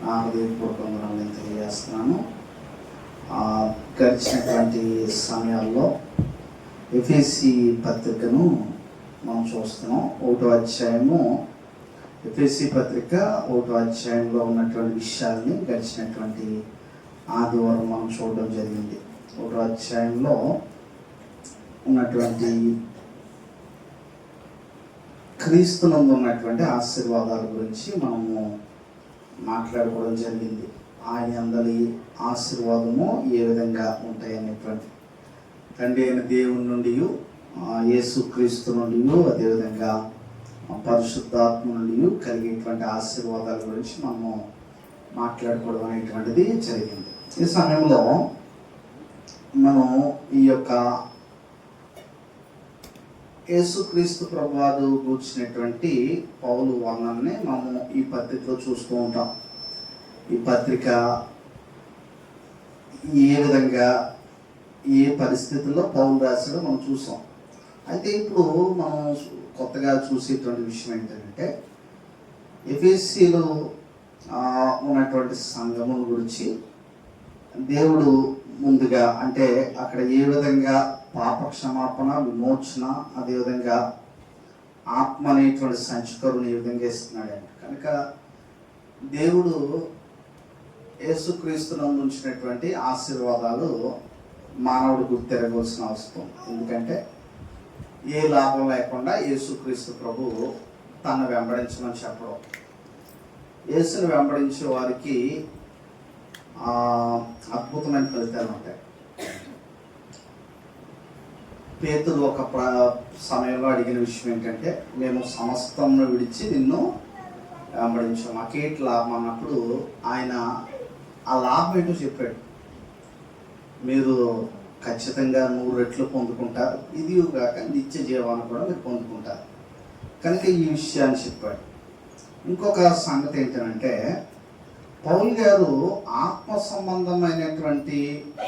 నా హృదయపూర్వకంగా నేను తెలియజేస్తున్నాను. గడిచినటువంటి సమయాల్లో ఎఫెసీ పత్రికను మనం చూస్తున్నాం. 1వ అధ్యాయము ఎఫెసీ పత్రిక 1వ అధ్యాయంలో ఉన్నటువంటి విషయాల్ని గడిచినటువంటి ఆదివారం మనం చూడడం జరిగింది. 1వ అధ్యాయంలో ఉన్నటువంటి క్రీస్తునందు ఉన్నటువంటి ఆశీర్వాదాల గురించి మనము మాట్లాడుకోవడం జరిగింది. ఆయన అందరి ఆశీర్వాదము ఏ విధంగా ఉంటాయనేటువంటి తండ్రి అయిన దేవుని నుండి, యేసుక్రీస్తు నుండి, అదేవిధంగా పరిశుద్ధాత్మ నుండి కలిగేటువంటి ఆశీర్వాదాల గురించి మనము మాట్లాడుకోవడం అనేటువంటిది జరిగింది. ఈ సమయంలో మనం ఈ యొక్క యేసుక్రీస్తు ప్రభువారు కూర్చున్నటువంటి పౌలు వర్ణనని మనము ఈ పత్రికలో చూస్తూ ఉంటాం. ఈ పత్రిక ఏ విధంగా ఏ పరిస్థితుల్లో పౌలు రాశాడో మనం చూసాం. అయితే ఇప్పుడు మనం కొత్తగా చూసేటువంటి విషయం ఏంటంటే ఎఫెసీలో ఉన్నటువంటి సంఘముల గురించి దేవుడు ముందుగా అంటే అక్కడ ఏ విధంగా పాప క్షమాపణ, విమోచన, అదేవిధంగా ఆత్మ అనేటువంటి సంచుకరుని ఏ విధంగా ఇస్తున్నాడంటే కనుక దేవుడు యేసుక్రీస్తునందు ఉంచినటువంటి ఆశీర్వాదాలు మానవుడు గుర్తెరగవలసిన అవసరం. ఎందుకంటే ఏ లాభం లేకుండా యేసుక్రీస్తు ప్రభువు తను వెంబడించమని చెప్పడం, యేసుని వెంబడించే వారికి అద్భుతమైన ఫలితాలు ఉంటాయి. పేతురు ఒక సమయంలో అడిగిన విషయం ఏంటంటే, మేము సమస్తమును విడిచి నిన్ను వెంబడించాం, మాకేటి లాభం అన్నప్పుడు ఆయన ఆ లాభం ఏంటో చెప్పాడు. మీరు ఖచ్చితంగా 100 రెట్లు పొందుకుంటారు, ఇది కాక నిత్య జీవాన్ని కూడా మీరు పొందుకుంటారు కనుక ఈ విషయాన్ని చెప్పాడు. ఇంకొక సంగతి ఏంటంటే పౌలు గారు ఆత్మ సంబంధమైనటువంటి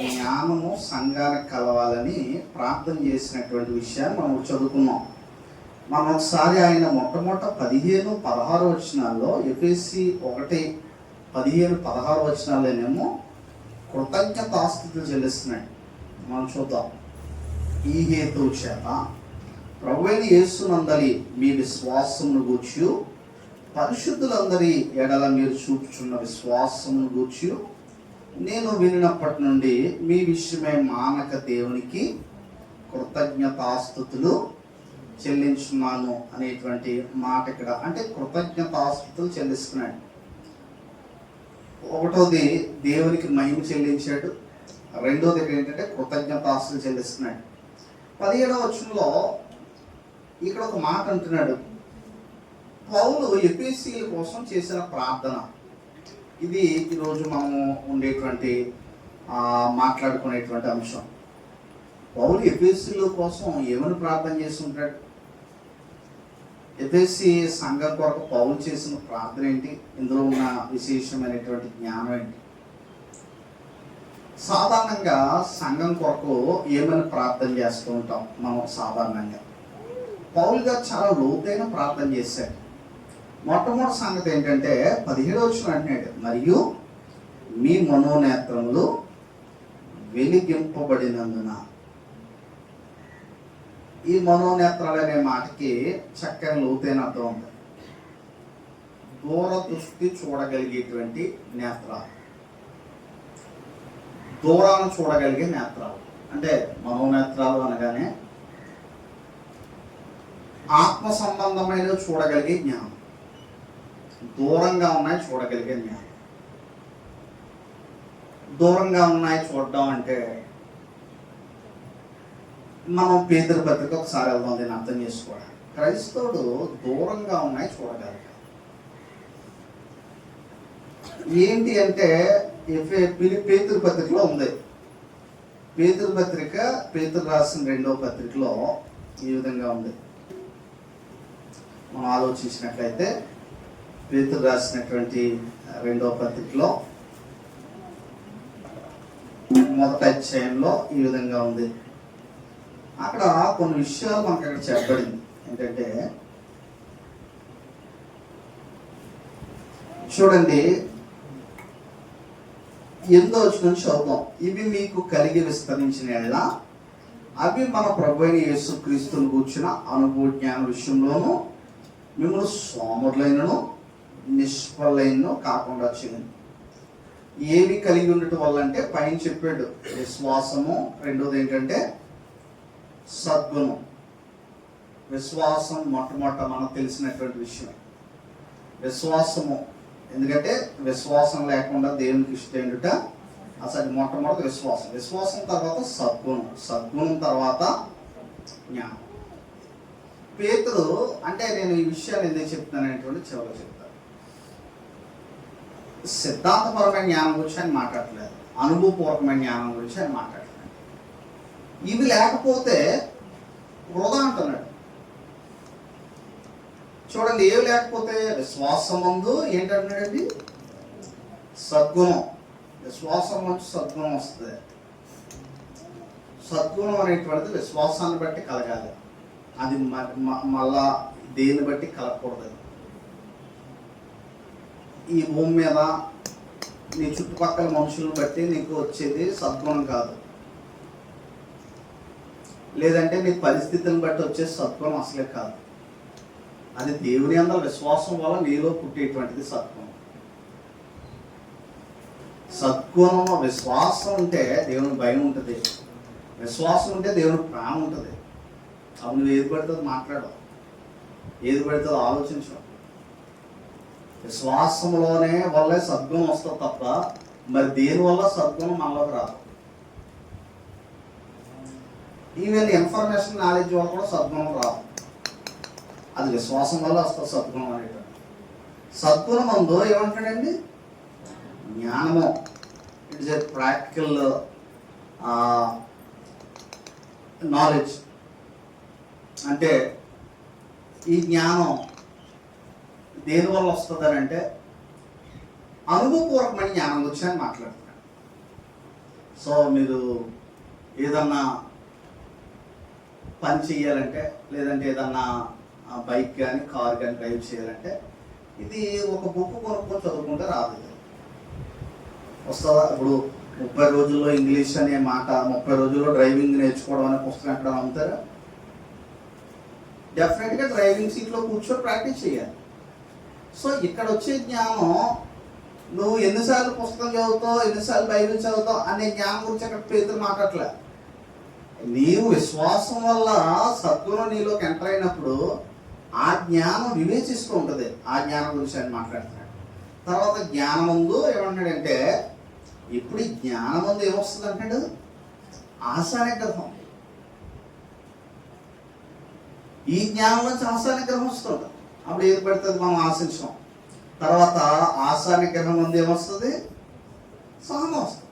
జ్ఞానము సంఘానికి కలవాలని ప్రార్థన చేసినటువంటి విషయాన్ని మనం చదువుకున్నాం. మనం ఒకసారి ఆయన మొట్టమొదట 15-16 వచనాల్లో ఎఫెసీ 1:15-16 వచనాల్లోనేమో కృతజ్ఞతాస్తుతులు చెల్లిస్తున్నాడు. మనం చూద్దాం. ఈ హేతువు చేత ప్రభువైన యేసునందలి మీ విశ్వాసమును గూర్చి పరిశుద్ధులందరి ఎడల మీరు చూపుచున్న విశ్వాసమును గూర్చి నేను వినినప్పటి నుండి మీ విషయమై మానక దేవునికి కృతజ్ఞతాస్తుతులు చెల్లించున్నాను అనేటువంటి మాట ఇక్కడ. అంటే కృతజ్ఞతాస్తుతులు చెల్లిస్తున్నాడు. ఒకటోది దేవునికి మహిమ చెల్లించాడు, రెండోది ఏంటంటే కృతజ్ఞతాస్తుతులు చెల్లిస్తున్నాడు. 17వ వచనంలో ఇక్కడ ఒక మాట అంటున్నాడు, పౌలు ఎఫెసీల కోసం చేసిన ప్రార్థన. ఇది ఈరోజు మనము ఉండేటువంటి మాట్లాడుకునేటువంటి అంశం. పౌలు ఎఫెసీల కోసం ఏమని ప్రార్థన చేసి ఉంటాడు? ఎఫెసీ సంఘం కొరకు పౌలు చేసిన ప్రార్థన ఏంటి? ఇందులో ఉన్న విశేషమైనటువంటి జ్ఞానం ఏంటి? సాధారణంగా సంఘం కొరకు ఏమని ప్రార్థన చేస్తూ ఉంటాం మనం సాధారణంగా. పౌలు గారు చాలా లోతైన ప్రార్థన చేశాడు. మొట్టమొదటి సంగతి ఏంటంటే 17వ వచనం అంటున్నాడు, మరియు మీ మనోనేత్రములు వెలిగింపబడినందున. ఈ మనోనేత్రాలు అనే మాటకి చక్కని లోతైన అర్థం ఉంది. దూరదృష్టి చూడగలిగేటువంటి నేత్రాలు, దూరాన్ని చూడగలిగే నేత్రాలు. అంటే మనోనేత్రాలు అనగానే ఆత్మ సంబంధమైన చూడగలిగే జ్ఞానం, దూరంగా ఉన్నాయి చూడగలిగే జ్ఞానం. దూరంగా ఉన్నాయి చూడడం అంటే మనం పేతురు పత్రిక ఒకసారి వెళ్దాం, దీన్ని అర్థం చేసుకోవడం. క్రైస్తవుడు దూరంగా ఉన్నాయి చూడగలిగాడు. ఏంటి అంటే పేతురు పత్రికలో ఉంది. పేతురు పత్రిక, పేతురు రాసిన 2వ పత్రికలో ఈ విధంగా ఉంది. మనం ఆలోచించినట్లయితే పేతురు రాసినటువంటి 2వ పత్రికలో 1వ అధ్యాయంలో ఈ విధంగా ఉంది. అక్కడ కొన్ని విషయాలు మనకు అక్కడ చెప్పబడింది. ఏంటంటే చూడండి, 8వ వచనం చదువుదాం. ఇవి మీకు కలిగి విస్తరించిన ఎడల అవి మన ప్రభువైన యేసుక్రీస్తును గూర్చిన అనుభవ జ్ఞాన విషయంలోనూ మిమ్మల్ని సోమరులైనను నిష్ఫలైనను కాకుండా చేయండి. ఏవి కలిగి ఉండటం వల్ల అంటే పైన చెప్పాడు విశ్వాసము, రెండోది ఏంటంటే సద్గుణం. విశ్వాసం మొట్టమొదట మనకు తెలిసినటువంటి విషయం విశ్వాసము. ఎందుకంటే విశ్వాసం లేకుండా దేవునికి ఇష్టం అసలు మొట్టమొదటి విశ్వాసం. విశ్వాసం తర్వాత సద్గుణం, సద్గుణం తర్వాత జ్ఞానం. పేతురు అంటే నేను ఈ విషయాన్ని ఎందుకు చెప్తాననేటువంటి చివరిలో చెప్తాను. సిద్ధాంతపరమైన జ్ఞానం గురించి ఆయన మాట్లాడలేదు, అనుభవపూర్వకమైన జ్ఞానం గురించి ఆయన మాట్లాడలేదు. ఇవి లేకపోతే వృధా అంటున్నాడు. చూడండి, ఏవి లేకపోతే విశ్వాసమందు ఏంటంటాడండి సద్గుణం. విశ్వాసం నుంచి సద్గుణం వస్తుంది. సద్గుణం అనేటువంటిది విశ్వాసాన్ని బట్టి కలగాలి, అది మళ్ళా దేన్ని బట్టి కలగకూడదు. ఈ భూమి మీద నీ చుట్టుపక్కల మనుషులను బట్టి నీకు వచ్చేది సద్గుణం కాదు, లేదంటే నీ పరిస్థితులను బట్టి వచ్చే సద్గుణం అసలే కాదు. అది దేవుని అందరి విశ్వాసం వల్ల నీలో పుట్టేటువంటిది సద్గుణం. సద్గుణం విశ్వాసం ఉంటే దేవుని భయం ఉంటుంది, విశ్వాసం ఉంటే దేవుని ప్రేమ ఉంటుంది. అప్పుడు నువ్వు ఏది పడుతుందో మాట్లాడవు, ఏది పడుతుందో ఆలోచించవు. విశ్వాసంలోనే వల్లే సద్గుణం వస్తుంది తప్ప మరి దేని వల్ల సద్గుణం మనలోకి రాదు. ఈవెన్ ఇన్ఫర్మేషన్ నాలెడ్జ్ వల్ల కూడా సద్గుణం రాదు, అది విశ్వాసం వల్ల వస్తుంది సద్గుణం అనేటువంటి. సద్గుణం అందు ఏమంటాడండి జ్ఞానము. It's a practical knowledge. అంటే ఈ జ్ఞానం దేనివల్ల వస్తుందని అంటే అనుభవపూర్వకమైన జ్ఞానం గురించి అని మాట్లాడుతున్నాను. సో మీరు ఏదన్నా పని చేయాలంటే, లేదంటే ఏదన్నా బైక్ కానీ కార్ కానీ డ్రైవ్ చేయాలంటే ఇది ఒక బుక్ కొనుక్కొని చదువుకుంటే రాదు. వస్తుందా? ఇప్పుడు 30 రోజుల్లో ఇంగ్లీష్ అనే మాట, 30 రోజుల్లో డ్రైవింగ్ నేర్చుకోవడం అనే పుస్తకం ఎక్కడ అమ్ముతారా? డెఫినెట్గా డ్రైవింగ్ సీట్లో కూర్చొని ప్రాక్టీస్ చేయాలి. సో ఇక్కడ వచ్చే జ్ఞానం నువ్వు ఎన్నిసార్లు పుస్తకం చదువుతావు, ఎన్నిసార్లు బైబిల్ చదువుతావు అనే జ్ఞానం గురించి అక్కడ పేతురు మాట్లాడలే. నీవు విశ్వాసం వల్ల సద్గుణం నీలోకి ఎంటర్ అయినప్పుడు ఆ జ్ఞానం వివేచిస్తూ ఉంటుంది. ఆ జ్ఞానం గురించి ఆయన మాట్లాడుతున్నాడు. తర్వాత జ్ఞానమందు ఏమంటాడంటే, ఇప్పుడు ఈ జ్ఞానమందు ఏమొస్తుంది అంటాడు ఆశానిగ్రహం. ఈ జ్ఞానం నుంచి ఆశానిగ్రహం వస్తుంది. అప్పుడు ఏది పడుతుంది మనం ఆశించాం. తర్వాత ఆశానిగ్రహం ముందు ఏమొస్తుంది సహనం వస్తుంది.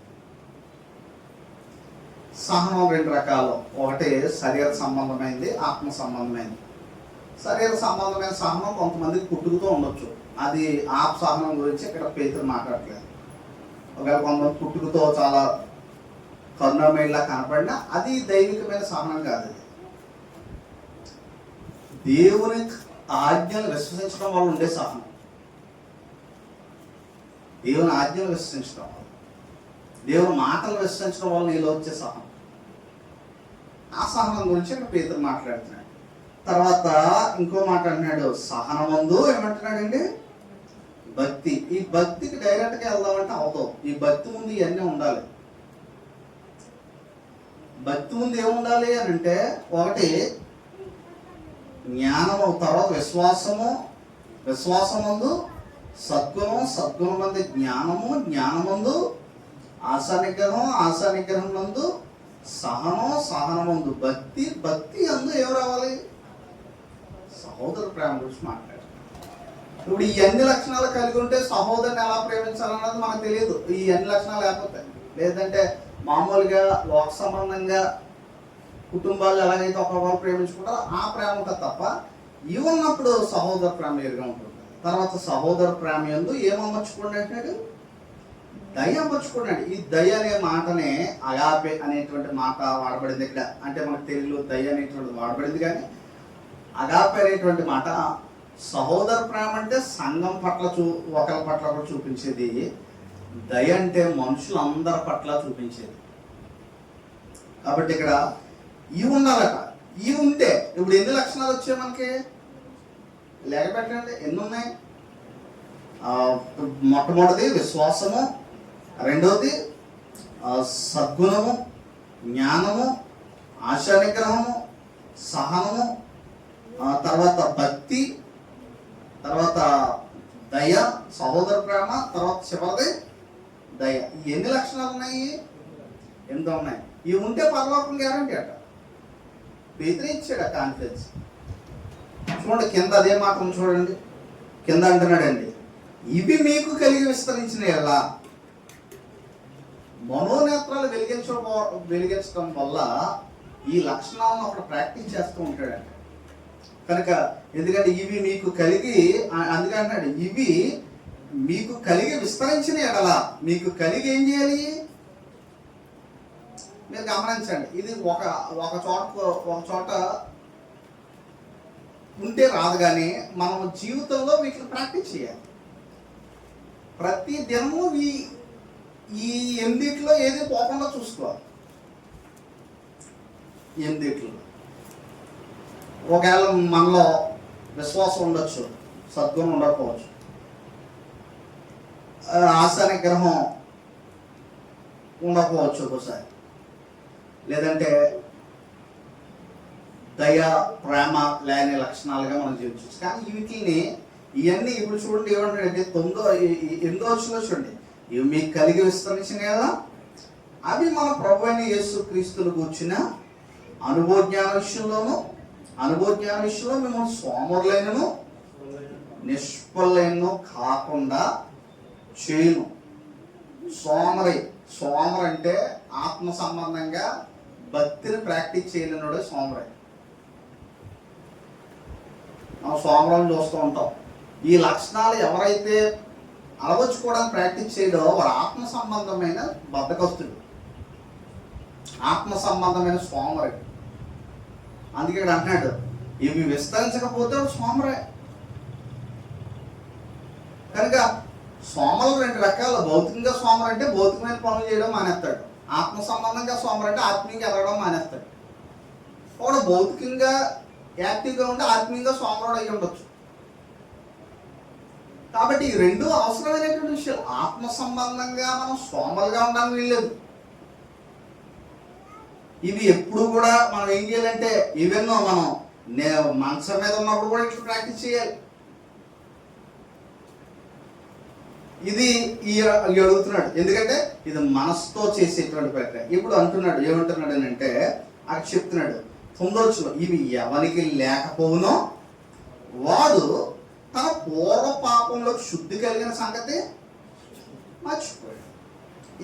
సహనం 2 రకాలు. ఒకటి శరీర సంబంధమైనది, ఆత్మ సంబంధమైనది. శరీర సంబంధమైన సహనం కొంతమందికి పుట్టుకతో ఉండొచ్చు, అది ఆ సహనం గురించి ఇక్కడ పేతురు మాట్లాడలేదు. ఒకవేళ కొంతమంది పుట్టుకతో చాలా కరుణమేలా కనపడినా అది దైవికమైన సహనం కాదు. అది దేవుని ఆజ్ఞలు విశ్వసించడం వల్ల ఉండే సహనం. దేవుని ఆజ్ఞలు విశ్వసించడం వల్ల, దేవుని మాటలు విశ్వసించడం వల్ల నీలో వచ్చే సహనం. ఆ సహనం గురించి ఇక్కడ పేతురు మాట్లాడుతున్నాడు. తర్వాత ఇంకో మాట అంటున్నాడు, సహనమందు ఏమంటున్నాడండి భక్తి. ఈ భక్తికి డైరెక్ట్గా వెళ్దామంటే అవుతావు. ఈ భక్తి ముందు ఇవన్నీ ఉండాలి. భక్తి ముందు ఏముండాలి అని అంటే, ఒకటి జ్ఞానము, తర్వాత విశ్వాసము, విశ్వాసమందు సద్గుణం, సద్గుణమందు జ్ఞానము, జ్ఞానమందు ఆశానిగ్రహం, ఆశానిగ్రహం నందు సహనం, సహనమందు భక్తి, భక్తి అందు ఏం రావాలి సహోదర ప్రేమ గురించి మాట్లాడారు. ఇప్పుడు ఈ అన్ని లక్షణాలు కలిగి ఉంటే సహోదరుని ఎలా ప్రేమించాలన్నది మనకు తెలియదు. ఈ అన్ని లక్షణాలు లేకపోతే, లేదంటే మామూలుగా లోక సంబంధంగా కుటుంబాలు ఎలాగైతే ఒకరు ప్రేమించుకుంటారో ఆ ప్రేమ ఉంటుంది తప్ప, ఇవి ఉన్నప్పుడు సహోదర ప్రేమ వేరుగా ఉంటుంది. తర్వాత సహోదర ప్రేమ యందు ఏమమ్మర్చుకోండి అంటున్నాడు దయ అమ్మర్చుకోండి. ఈ దయ అనే మాటనే అగాపే అనేటువంటి మాట వాడబడింది ఇక్కడ. అంటే మనకు తెలుగులో దయ అనేటువంటి వాడబడింది, కానీ అగాపే అనేటువంటి మాట సహోదర ప్రేమ అంటే సంఘం పట్ల ఒకరి పట్ల కూడా చూపించేది. దయ అంటే మనుషులందరి పట్ల చూపించేది. కాబట్టి ఇక్కడ ఇవి ఉండాలట. ఇవి ఉంటే ఇప్పుడు ఎన్ని లక్షణాలు వచ్చాయి మనకి? లెక్క పెట్టండి, ఎన్ని ఉన్నాయి? మొట్టమొదటిది విశ్వాసము, రెండవది సద్గుణము, జ్ఞానము, ఆశా నిగ్రహము, సహనము, తర్వాత భక్తి, తర్వాత దయ, సహోదర ప్రేమ, తర్వాత చివరిది దయ. ఎన్ని లక్షణాలు ఉన్నాయి? 8 ఉన్నాయి. ఇవి ఉంటే పరలోకం గ్యారంటీ అట. పేతురు ఇచ్చాడు కాన్ఫిడెన్స్. చూడండి కింద అదే మాత్రం చూడండి, కింద అంటున్నాడండి, ఇవి మీకు కలిగి విస్తరించిన ఎలా మనోనేత్రాలు వెలిగించడం వల్ల ఈ లక్షణాలను అక్కడ ప్రాక్టీస్ చేస్తూ ఉంటాడంట. కనుక ఎందుకంటే ఇవి మీకు కలిగి, అందుకే అంటాడు ఇవి మీకు కలిగి విస్తరించిన ఎడల, మీకు కలిగి ఏం చేయాలి? మీరు గమనించండి, ఇది ఒక చోట ఉంటే రాదు, కానీ మనం జీవితంలో వీటిని ప్రాక్టీస్ చేయాలి. ప్రతి దినము ఈ 8 ఏది పోకుండా చూసుకోవాలి. 8 ఒకవేళ మనలో విశ్వాసం ఉండొచ్చు, సద్గుణం ఉండకపోవచ్చు, ఆశా నిగ్రహం ఉండకపోవచ్చు ఒకసారి, లేదంటే దయ, ప్రేమ లేని లక్షణాలుగా మనం జీవించవచ్చు. కానీ వీటిని ఇవన్నీ ఇప్పుడు చూడండి ఏమంటాడంటే 8వ చూడండి, ఇవి మీకు కలిగి విస్తరించిన కదా, అవి మన ప్రభు అయిన యేసు క్రీస్తులు కూర్చున్న అనుభవ జ్ఞాన విషయంలో మిమ్మల్ని సోమరులైనను నిష్ఫలైనను కాకుండా చేయును. సోమరు అంటే ఆత్మ సంబంధంగా భక్తిని ప్రాక్టీస్ చేయలేనుడే సోమరై. మనం సోమరం చూస్తూ ఉంటాం. ఈ లక్షణాలు ఎవరైతే అలవర్చుకోవడానికి ప్రాక్టీస్ చేయడో వాడు ఆత్మ సంబంధమైన బద్ధకస్తుడు, ఆత్మ సంబంధమైన సోమరి. అందుకే ఇక్కడ అంటున్నాడు ఇవి విస్తరించకపోతే సోమరే. కనుక సోమలు 2 రకాలు. భౌతికంగా సోమరు అంటే భౌతికమైన పనులు చేయడం మానేస్తాడు, ఆత్మ సంబంధంగా సోమరు అంటే ఆత్మీయంగా ఎదగడం మానేస్తాడు. వాడు భౌతికంగా యాక్టివ్గా ఉండి ఆత్మీయంగా సోమరుడు అయ్యి ఉండొచ్చు. కాబట్టి ఈ 2 అవసరమైనటువంటి విషయాలు. ఆత్మ సంబంధంగా మనం సోమరులుగా ఉండడానికి వీల్లేదు. ఇవి ఎప్పుడు కూడా మనం ఏం చేయాలంటే ఈవెన్ మనం మంచం మీద ఉన్నప్పుడు కూడా ఇట్లా ప్రాక్టీస్ చేయాలి. ఇది అడుగుతున్నాడు, ఎందుకంటే ఇది మనసుతో చేసేటువంటి ప్రక్రియ. ఇప్పుడు అంటున్నాడు, ఏమంటున్నాడు అని అంటే అక్కడ చెప్తున్నాడు 9వ, ఇవి ఎవరికి లేకపోవునో వాడు తన పూర్వ పాపంలోకి శుద్ధి కలిగిన సంగతి మర్చిపోయాడు.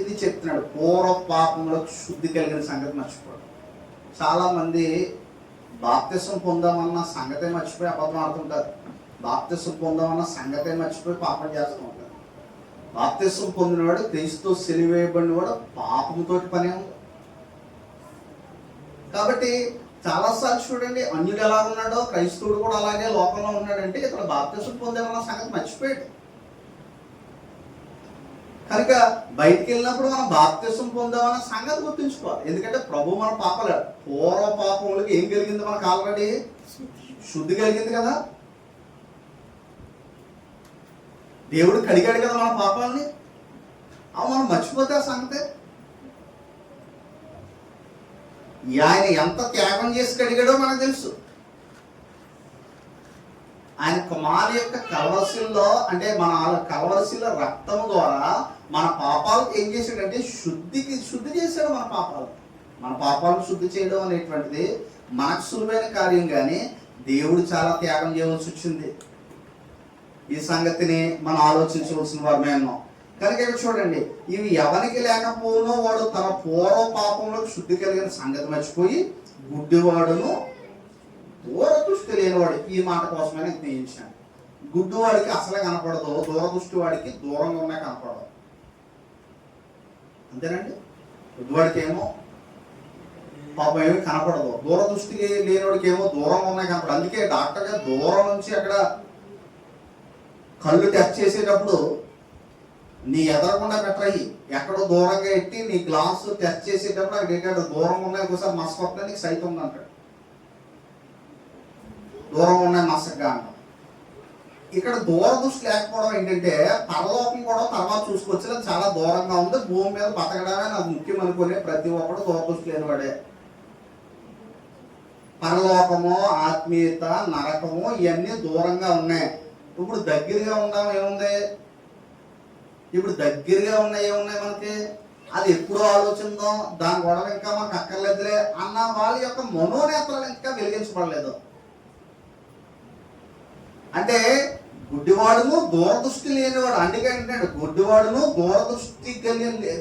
ఇది చెప్తున్నాడు, పూర్వ పాపంలోకి శుద్ధి కలిగిన సంగతి మర్చిపోయాడు. చాలామంది బాప్తిసం పొందామన్న సంగతే మర్చిపోయి అబద్ధం ఆడుతుంటారు. బాప్తిసం పొందామన్న సంగతే మర్చిపోయి పాపం చేస్తూ ఉంటారు. బాప్తిసం పొందినవాడు, క్రీస్తు సిలువేయబడినవాడు పాపంతో పనే ఉంది. కాబట్టి చాలాసార్లు చూడండి, అన్యుడు ఎలా ఉన్నాడో క్రైస్తవుడు కూడా అలాగే లోకంలో ఉన్నాడంటే ఇక్కడ బాప్తిసం పొందామన్న సంగతి మర్చిపోయాడు. కనుక బయటికి వెళ్ళినప్పుడు మనం బాప్తిసం పొందామన్న సంగతి గుర్తుంచుకోవాలి. ఎందుకంటే ప్రభు మన పాపాలు, పూర్వ పాపములకి ఏం కలిగింది? మనకు ఆల్రెడీ శుద్ధి కలిగింది కదా. దేవుడు కడిగాడు కదా మన పాపాలని. మనం మర్చిపోతే ఆ సంగతే. ఆయన ఎంత త్యాగం చేసి కడిగాడో మనకు తెలుసు. ఆయన కుమారు యొక్క కలవరశిలో, అంటే మన కలవరశిల రక్తం ద్వారా మన పాపాలకు ఏం చేశాడంటే శుద్ధి చేశాడు. మన పాపాలను శుద్ధి చేయడం అనేటువంటిది మనకు సులువైన కార్యం, కానీ దేవుడు చాలా త్యాగం చేయవలసి వచ్చింది. ఈ సంగతిని మనం ఆలోచించవలసిన వారమే ఉన్నాం. కనుక ఇక్కడ చూడండి, ఇవి ఎవరికి లేకపోనో వాడు తన పూర్వ పాపంలోకి శుద్ధి కలిగిన సంగతి మర్చిపోయి గుడ్డివాడును దూరదృష్టి లేనివాడు. ఈ మాట కోసమే నేను జ్ఞాయించాను. గుడ్డివాడికి అసలే కనపడదు, దూరదృష్టి వాడికి దూరంగా ఉన్నా కనపడదు. అంతేనండి. గుడ్డివాడికి ఏమో పాపం ఏమి కనపడదు, దూరదృష్టికి లేనివాడికి ఏమో దూరంగా ఉన్నాయి కనపడదు. అందుకే డాక్టర్ గారు దూరం నుంచి అక్కడ కళ్ళు టెస్ట్ చేసేటప్పుడు నీ ఎదరకుండా పెట్టరాయి, ఎక్కడో దూరంగా ఎట్టి నీ గ్లాసు టెస్ట్ చేసేటప్పుడు అక్కడ దూరంగా ఉన్నాయి, ఒకసారి మసకొస్తే నీకు సైతం ఉందంటాడు. దూరంగా ఉన్నాయి మసకగా అంటాం. ఇక్కడ దూరదృష్టి లేకపోవడం ఏంటంటే పరలోకం కూడా తర్వాత చూసుకొచ్చిన చాలా దూరంగా ఉంది, భూమి మీద బతకడమే నాకు ముఖ్యం అనుకునే ప్రతి ఒక్కడు దూరదృష్టి లేనివాడే. పరలోకము, ఆత్మీయత, నరకము ఇవన్నీ దూరంగా ఉన్నాయి. ఇప్పుడు దగ్గరగా ఉన్నాం ఏముంది, ఇప్పుడు దగ్గరగా ఉన్నాయి ఏమున్నాయి మనకి, అది ఎప్పుడో ఆలోచిందాం, దాని గొడవ ఇంకా మనకు అక్కర్లేదులే అన్న వాళ్ళ యొక్క మనోనేత్రాలు ఇంకా వెలిగించబడలేదు. అంటే గుడ్డివాడును దూరదృష్టి లేనివాడు, అందుకే అంటున్నాడు గుడ్డివాడును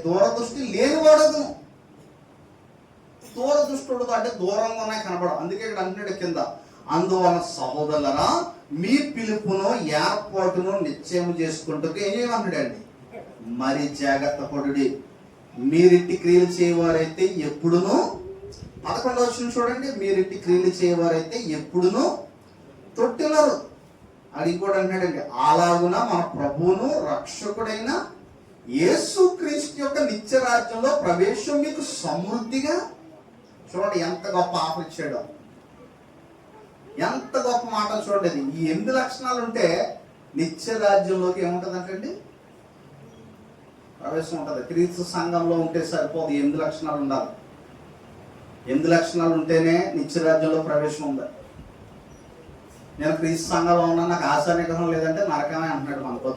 దూరదృష్టి లేనివాడును. దూరదృష్టుడు అంటే దూరంగా ఉన్నాయి కనపడవు. అందుకే ఇక్కడ అంటున్నాడు కింద, అందువలన సహోదరులరా మీ పిలుపును ఏర్పాటును నిశ్చయం చేసుకుంటూ ఏం చేయమన్నాడండి, మరి జాగ్రత్త పడుడి. మీరిట్టి క్రియలు చేయవారైతే ఎప్పుడును, 11వ వచనం చూడండి, మీరిట్టి క్రియలు చేయవారైతే ఎప్పుడును తొట్టిల్లరు. అది కూడా అంటున్నాడండి, అలాగున మన ప్రభువును రక్షకుడైన యేసుక్రీస్తు యొక్క నిత్య రాజ్యంలో ప్రవేశం మీకు సమృద్ధిగా. చూడండి ఎంత గొప్ప ఆఫర్ ఇచ్చాడు, ఎంత గొప్ప మాటలు చూడండి. ఈ 8 లక్షణాలు ఉంటే నిత్య రాజ్యంలోకి ఏముంటుంది అంటండి, ప్రవేశం ఉంటుంది. క్రీస్తు సంఘంలో ఉంటే సరిపోదు, 8 లక్షణాలు ఉండాలి. 8 లక్షణాలు ఉంటేనే నిత్య రాజ్యంలో ప్రవేశం ఉంది. నేను క్రీస్తు సంఘంలో ఉన్నాను, నాకు ఆశా నిగ్రహం లేదంటే నరకమే అంటున్నాడు మనతో.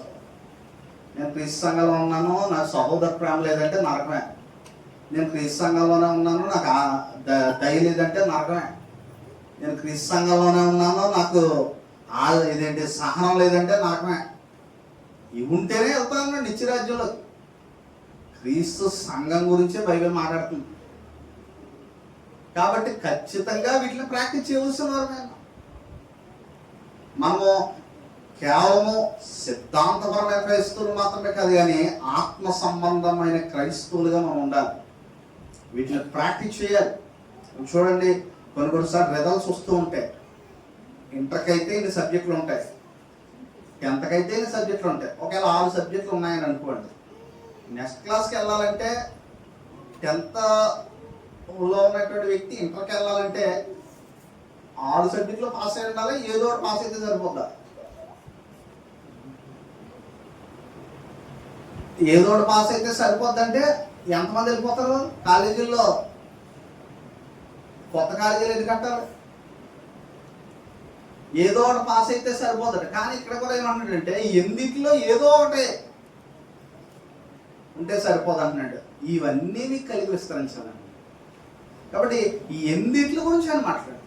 నేను క్రీస్తు సంఘంలో ఉన్నాను, నాకు సహోదర ప్రేమ లేదంటే నరకమే. నేను క్రీస్తు సంఘంలోనే ఉన్నాను, నాకు దయ లేదంటే నరకమే. నేను క్రీస్తు సంఘంలోనే ఉన్నాను, నాకు ఇదేంటి సహనం లేదంటే నరకమే. ఇవి ఉంటేనే వెళ్తాను నిత్యరాజ్యంలో. క్రీస్తు సంఘం గురించే బైబిల్ మాట్లాడుతుంది కాబట్టి ఖచ్చితంగా వీటిని ప్రాక్టీస్ చేయవలసిన వారు. మనము కేవలము సిద్ధాంతపరమైన క్రైస్తవులు మాత్రమే కాదు, కానీ ఆత్మ సంబంధమైన క్రైస్తవులుగా మనం ఉండాలి. వీటిని ప్రాక్టీస్ చేయాలి. చూడండి, కొన్నిసార్లు రిజల్ట్స్ వస్తూ ఉంటాయి. ఇంటర్కి అయితే ఇన్ని సబ్జెక్టులు ఉంటాయి, 10th అయితే ఇన్ని సబ్జెక్టులు ఉంటాయి. ఒకవేళ 6 సబ్జెక్టులు ఉన్నాయని అనుకోండి, నెక్స్ట్ క్లాస్కి వెళ్ళాలంటే 10thలో ఉన్నటువంటి వ్యక్తి ఇంటర్కి వెళ్ళాలంటే 6 సబ్జెక్టులో పాస్ అయి ఉండాలి, ఏదో ఒకటి పాస్ అయితే సరిపోద్దా? ఏదో ఒకటి పాస్ అయితే సరిపోద్దంటే ఎంతమంది వెళ్ళిపోతారు కాలేజీల్లో? కొత్త కాలేజీలు ఎందుకు కట్టాలి? ఏదో ఒకటి పాస్ అయితే సరిపోతాడు. కానీ ఇక్కడ కూడా ఏమంటాడంటే 8లో ఏదో ఒకటి ఉంటే సరిపోదు అంటున్నాడు. ఇవన్నీ మీకు కలిగి విస్తరించాలండి. కాబట్టి ఈ 8 గురించి అని మాట్లాడు.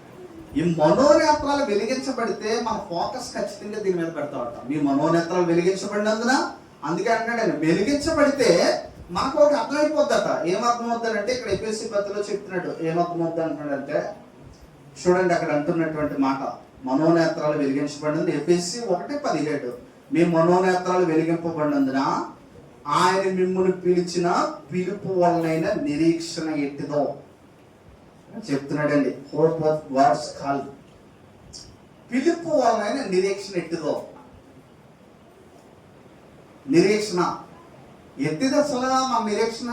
ఈ మనోనేత్రాలు వెలిగించబడితే మన ఫోకస్ ఖచ్చితంగా దీని మీద పెడతా ఉంటాం. మీ మనోనేత్రాలు వెలిగించబడినందున, అందుకే అంటున్నాడు వెలిగించబడితే మాకు ఒక అర్థమైపోద్దట. ఏమర్థమవుతుందంటే ఇక్కడ ఎఫెసీ పత్రికలో చెప్తున్నాడు. ఏమర్థమవుద్ది అంటున్నాడంటే చూడండి, అక్కడ అంటున్నటువంటి మాట, మనోనేత్రాలు వెలిగించబడినందున ఎఫెసీ 1:17 మీ మనోనేత్రాలు వెలిగింపబడినందున ఆయన మిమ్మల్ని పిలిచిన పిలుపు వలనైన నిరీక్షణ ఎట్టిదో చెప్తున్నాడండి. హోప్ ఆఫ్ గాడ్స్ కాల్, పిలుపు వలనైన నిరీక్షణ ఎట్టిదో. నిరీక్షణ ఎట్టిది అసలు మన నిరీక్షణ?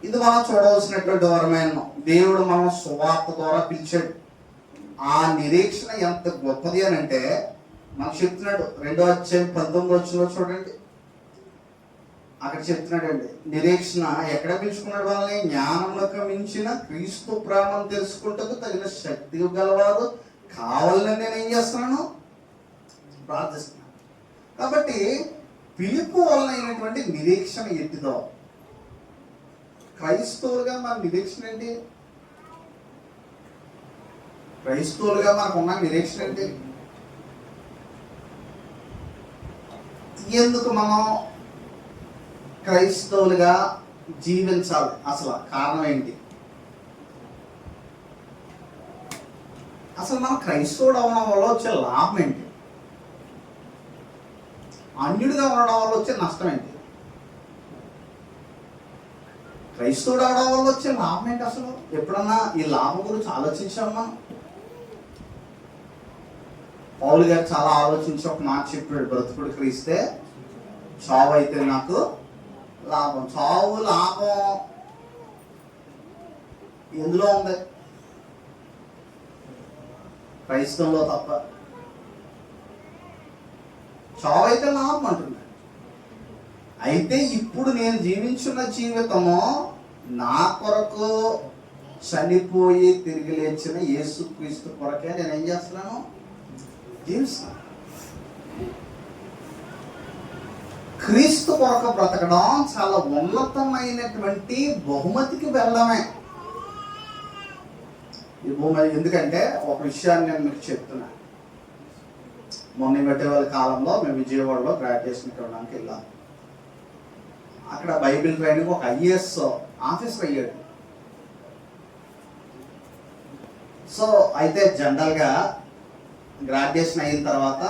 ఇది మనం చూడవలసినటువంటి వరమైన దేవుడు మనం సువార్త ద్వారా పిలిచాడు. ఆ నిరీక్షణ ఎంత గొప్పది అని అంటే మనకు చెప్తున్నాడు. 2వ అధ్యాయం 19వ వచనంలో చూడండి, అక్కడ చెప్తున్నాడండి నిరీక్షణ ఎక్కడ పిలుచుకున్నాడు వాళ్ళని, జ్ఞానమునకు మించిన క్రీస్తు ప్రేమను తెలుసుకుంటూ తగిన శక్తి గలవారు కావాలని నేను ఏం చేస్తున్నాను, ప్రార్థిస్తున్నాను. కాబట్టి పిలుపు వలనైనటువంటి నిరీక్షణ ఎట్టిదో. క్రైస్తవులుగా మన నిరీక్షణ ఏంటి? క్రైస్తవులుగా మనకున్న నిరీక్షణ ఏంటి? ఎందుకు మనం క్రైస్తవులుగా జీవించాలి? అసలు కారణం ఏంటి? అసలు మనం క్రైస్తవుడు అవడం వల్ల వచ్చే లాభం ఏంటి? అన్యుడిగా ఉండడం వల్ల వచ్చే నష్టం ఏంటి? క్రైస్తవుడు అవడం వల్ల వచ్చే లాభం ఏంటి? అసలు ఎప్పుడన్నా ఈ లాభం గురించి ఆలోచించాం మనం? పౌలు గారు చాలా ఆలోచించి ఒక మాట చెప్పాడు, బ్రతుకుడు క్రీస్తే చావు అయితే నాకు లాభం. చావు లాభం ఎందులో ఉంది? క్రైస్తవంలో తప్ప. చావు అయితే లాభం అంటున్నాడు. అయితే ఇప్పుడు నేను జీవించున్న జీవితము నా కొరకు చనిపోయి తిరిగి లేచిన యేసుక్రీస్తు కొరకే నేను ఏం చేస్తున్నాను? జీవిస్తున్నాను. క్రీస్తు కొరకు బ్రతకడం చాలా ఉన్నతమైనటువంటి బహుమతికి వెళ్ళడమే ఈ బహుమతి. ఎందుకంటే ఒక విషయాన్ని నేను మీకు చెప్తున్నా. మొన్న ఇటీవల కాలంలో మేము విజయవాడలో గ్రాడ్యుయేషన్ ఇవ్వడానికి వెళ్ళాం. అక్కడ బైబిల్ ట్రైనింగ్ ఒక ఐఏఎస్ ఆఫీసర్ అయ్యాడు. సో అయితే జనరల్గా గ్రాడ్యుయేషన్ అయిన తర్వాత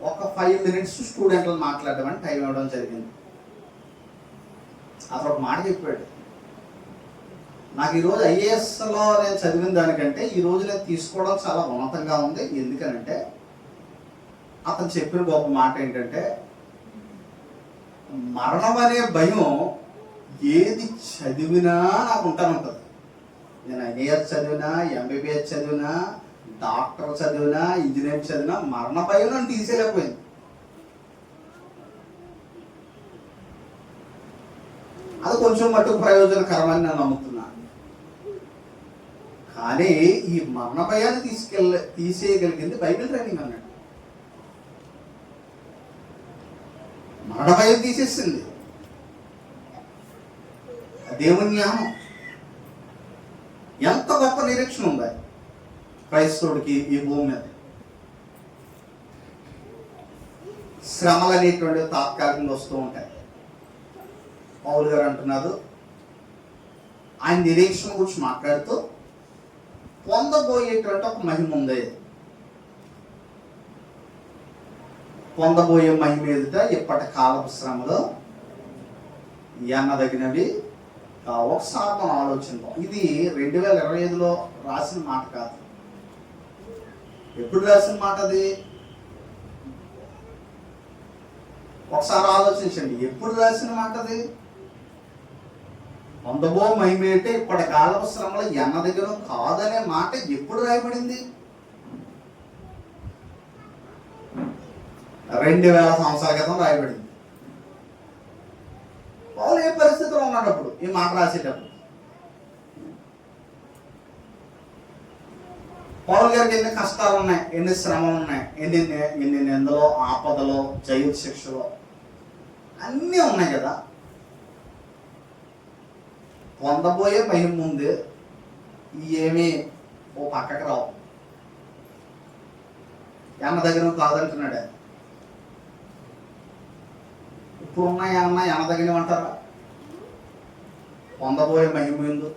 ఒక 5 minutes స్టూడెంట్లు మాట్లాడమని టైం ఇవ్వడం జరిగింది. అతను ఒక మాట చెప్పాడు, నాకు ఈరోజు ఐఏఎస్లో నేను చదివిన దానికంటే ఈరోజు నేను తీసుకోవడం చాలా ఉన్నతంగా ఉంది. ఎందుకనంటే అతను చెప్పిన గొప్ప మాట ఏంటంటే, మరణం అనే భయం ఏది చదివినా నాకు ఉంటానుంటుంది. నేను ఐఏఎస్ చదివినా, ఎంబీబీఎస్ చదివినా, డాక్టర్ చదివినా, ఇంజనీర్ చదివినా మరణ భయం నన్ను తీసేయలేకపోయింది. అది కొంచెం మట్టుకు ప్రయోజనకరమని నేను నమ్ముతున్నాను. కానీ ఈ మరణ భయాన్ని తీసేయగలిగింది బైబిల్ ట్రైనింగ్ అన్నాడు. మరణ భయం తీసేసింది దేవుని జ్ఞానం. ఎంత గొప్ప నిరీక్షణ ఉంది క్రైస్తవుడికి ఈ భూమి మీద. శ్రమలు అనేటువంటివి తాత్కాలికంగా వస్తూ ఉంటాయి. పౌలు గారు అంటున్నారు, ఆయన నిరీక్షణ గురించి మాట్లాడుతూ పొందబోయేటువంటి ఒక మహిమ ఉంది. పొందబోయే మహిమ ఎదుట ఇప్పటి కాలపు శ్రమలు ఎన్నదగినవి. ఒకసారి మనం ఆలోచిద్దాం. ఇది 2025లో రాసిన మాట కాదు. ఎప్పుడు రాసిన మాట అది? ఒకసారి ఆలోచించండి, ఎప్పుడు రాసిన మాట అది? పొందబో మహిమ అంటే ఇప్పటి కాలపు శ్రమలు ఎన్నదగిన కాదనే మాట ఎప్పుడు రాయబడింది? 2000 సంవత్సరాల క్రితం రాయబడింది. పౌలు ఏ పరిస్థితిలో ఉన్నప్పుడు ఈ మాట రాసేటప్పుడు పౌలు గారికి ఎన్ని కష్టాలు ఉన్నాయి, ఎన్ని శ్రమలు ఉన్నాయి, ఎన్ని నిందలో, ఆపదలో, జైలు శిక్షలో అన్నీ ఉన్నాయి కదా. పొందబోయే మహిమ ముందు ఏమీ ఓ పక్కకు రావు. ఎన్న దగ్గర కాదంటున్నాడే. ఇప్పుడు ఉన్నాయి అన్న ఎనదగినవి అంటారా? పొందబోయే మహిమ ముందు